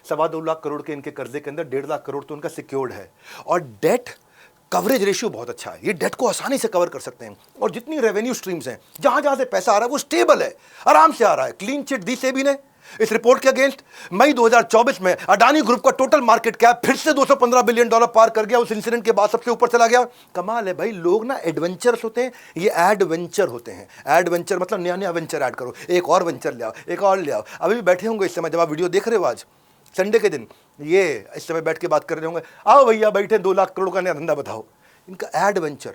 2.25 लाख करोड़ के इनके कर्जे के अंदर 1.5 लाख करोड़ तो उनका सिक्योर्ड है, और डेट कवरेज रेशियो बहुत अच्छा है। ये डेट को आसानी से कवर कर सकते हैं। और जितनी रेवेन्यू स्ट्रीम्स हैं, जहां जहां से पैसा आ रहा है वो स्टेबल है, आराम से आ रहा है। क्लीन चिट दी सेबी ने इस रिपोर्ट के अगेंस्ट। मई 2024 में अडानी ग्रुप का टोटल मार्केट कैप फिर से $215 बिलियन पार कर गया। उस इंसिडेंट के बाद सबसे ऊपर चला गया। कमाल है भाई, लोग ना एडवेंचर्स होते हैं, ये एडवेंचर होते हैं। एडवेंचर मतलब नया नया वेंचर ऐड करो, एक और वेंचर ले आओ, एक और ले आओ। अभी भी बैठे होंगे इस समय, जब आप वीडियो देख रहे हो आज संडे के दिन, ये इस समय बैठ के बात कर रहे होंगे, आओ भैया बैठे 2 लाख करोड़ का नया धंधा बताओ। इनका एडवेंचर,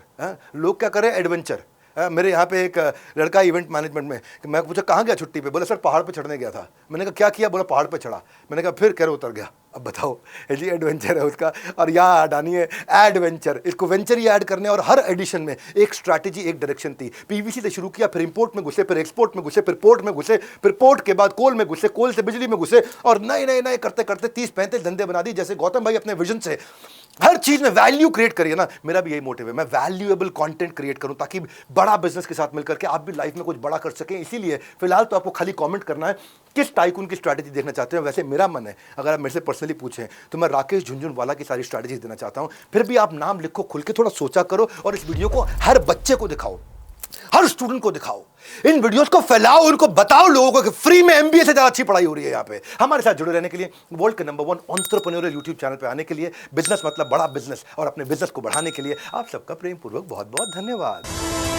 लोग क्या करें, एडवेंचर। मेरे यहाँ पे एक लड़का इवेंट मैनेजमेंट में, कि मैं पूछा कहाँ गया छुट्टी पे, बोला सर पहाड़ पे चढ़ने गया था। मैंने कहा क्या किया, बोला पहाड़ पे चढ़ा। मैंने कहा फिर कह रहे उतर गया। अब बताओ, जी एडवेंचर है उसका। और यहाँ अडानी है एडवेंचर, इसको वेंचर ही ऐड करने। और हर एडिशन में एक स्ट्रैटेजी, एक डायरेक्शन थी। पीवीसी से शुरू किया, फिर इंपोर्ट में घुसे, फिर एक्सपोर्ट में घुसे, फिर पोर्ट में घुसे, फिर पोर्ट के बाद कोल में घुसे, कोल से बिजली में घुसे, और नए नए नए करते करते 30-35 धंधे बना दी। जैसे गौतम भाई अपने विजन से हर चीज में वैल्यू क्रिएट करिए ना, मेरा भी यही मोटिव है, मैं वैल्यूएबल कंटेंट क्रिएट करूं ताकि बड़ा बिजनेस के साथ मिलकर के आप भी लाइफ में कुछ बड़ा कर सकें। इसीलिए फिलहाल तो आपको खाली कमेंट करना है किस टाइकून की स्ट्रैटेजी देखना चाहते हैं। वैसे मेरा मन है, अगर आप मेरे से पर्सनली पूछें तो मैं राकेश झुनझुनवाला की सारी स्ट्रैटेजी देना चाहता हूं। फिर भी आप नाम लिखो, खुल के थोड़ा सोचा करो, और इस वीडियो को हर बच्चे को दिखाओ, हर स्टूडेंट को दिखाओ, इन वीडियोस को फैलाओ, उनको बताओ लोगों को कि फ्री में एमबीए से ज्यादा अच्छी पढ़ाई हो रही है यहाँ पे। हमारे साथ जुड़े रहने के लिए, वर्ल्ड के नंबर 1 एंटरप्रेन्योरियल यूट्यूब चैनल पे आने के लिए, बिजनेस मतलब बड़ा बिजनेस, और अपने बिजनेस को बढ़ाने के लिए आप सबका प्रेम पूर्वक बहुत बहुत धन्यवाद।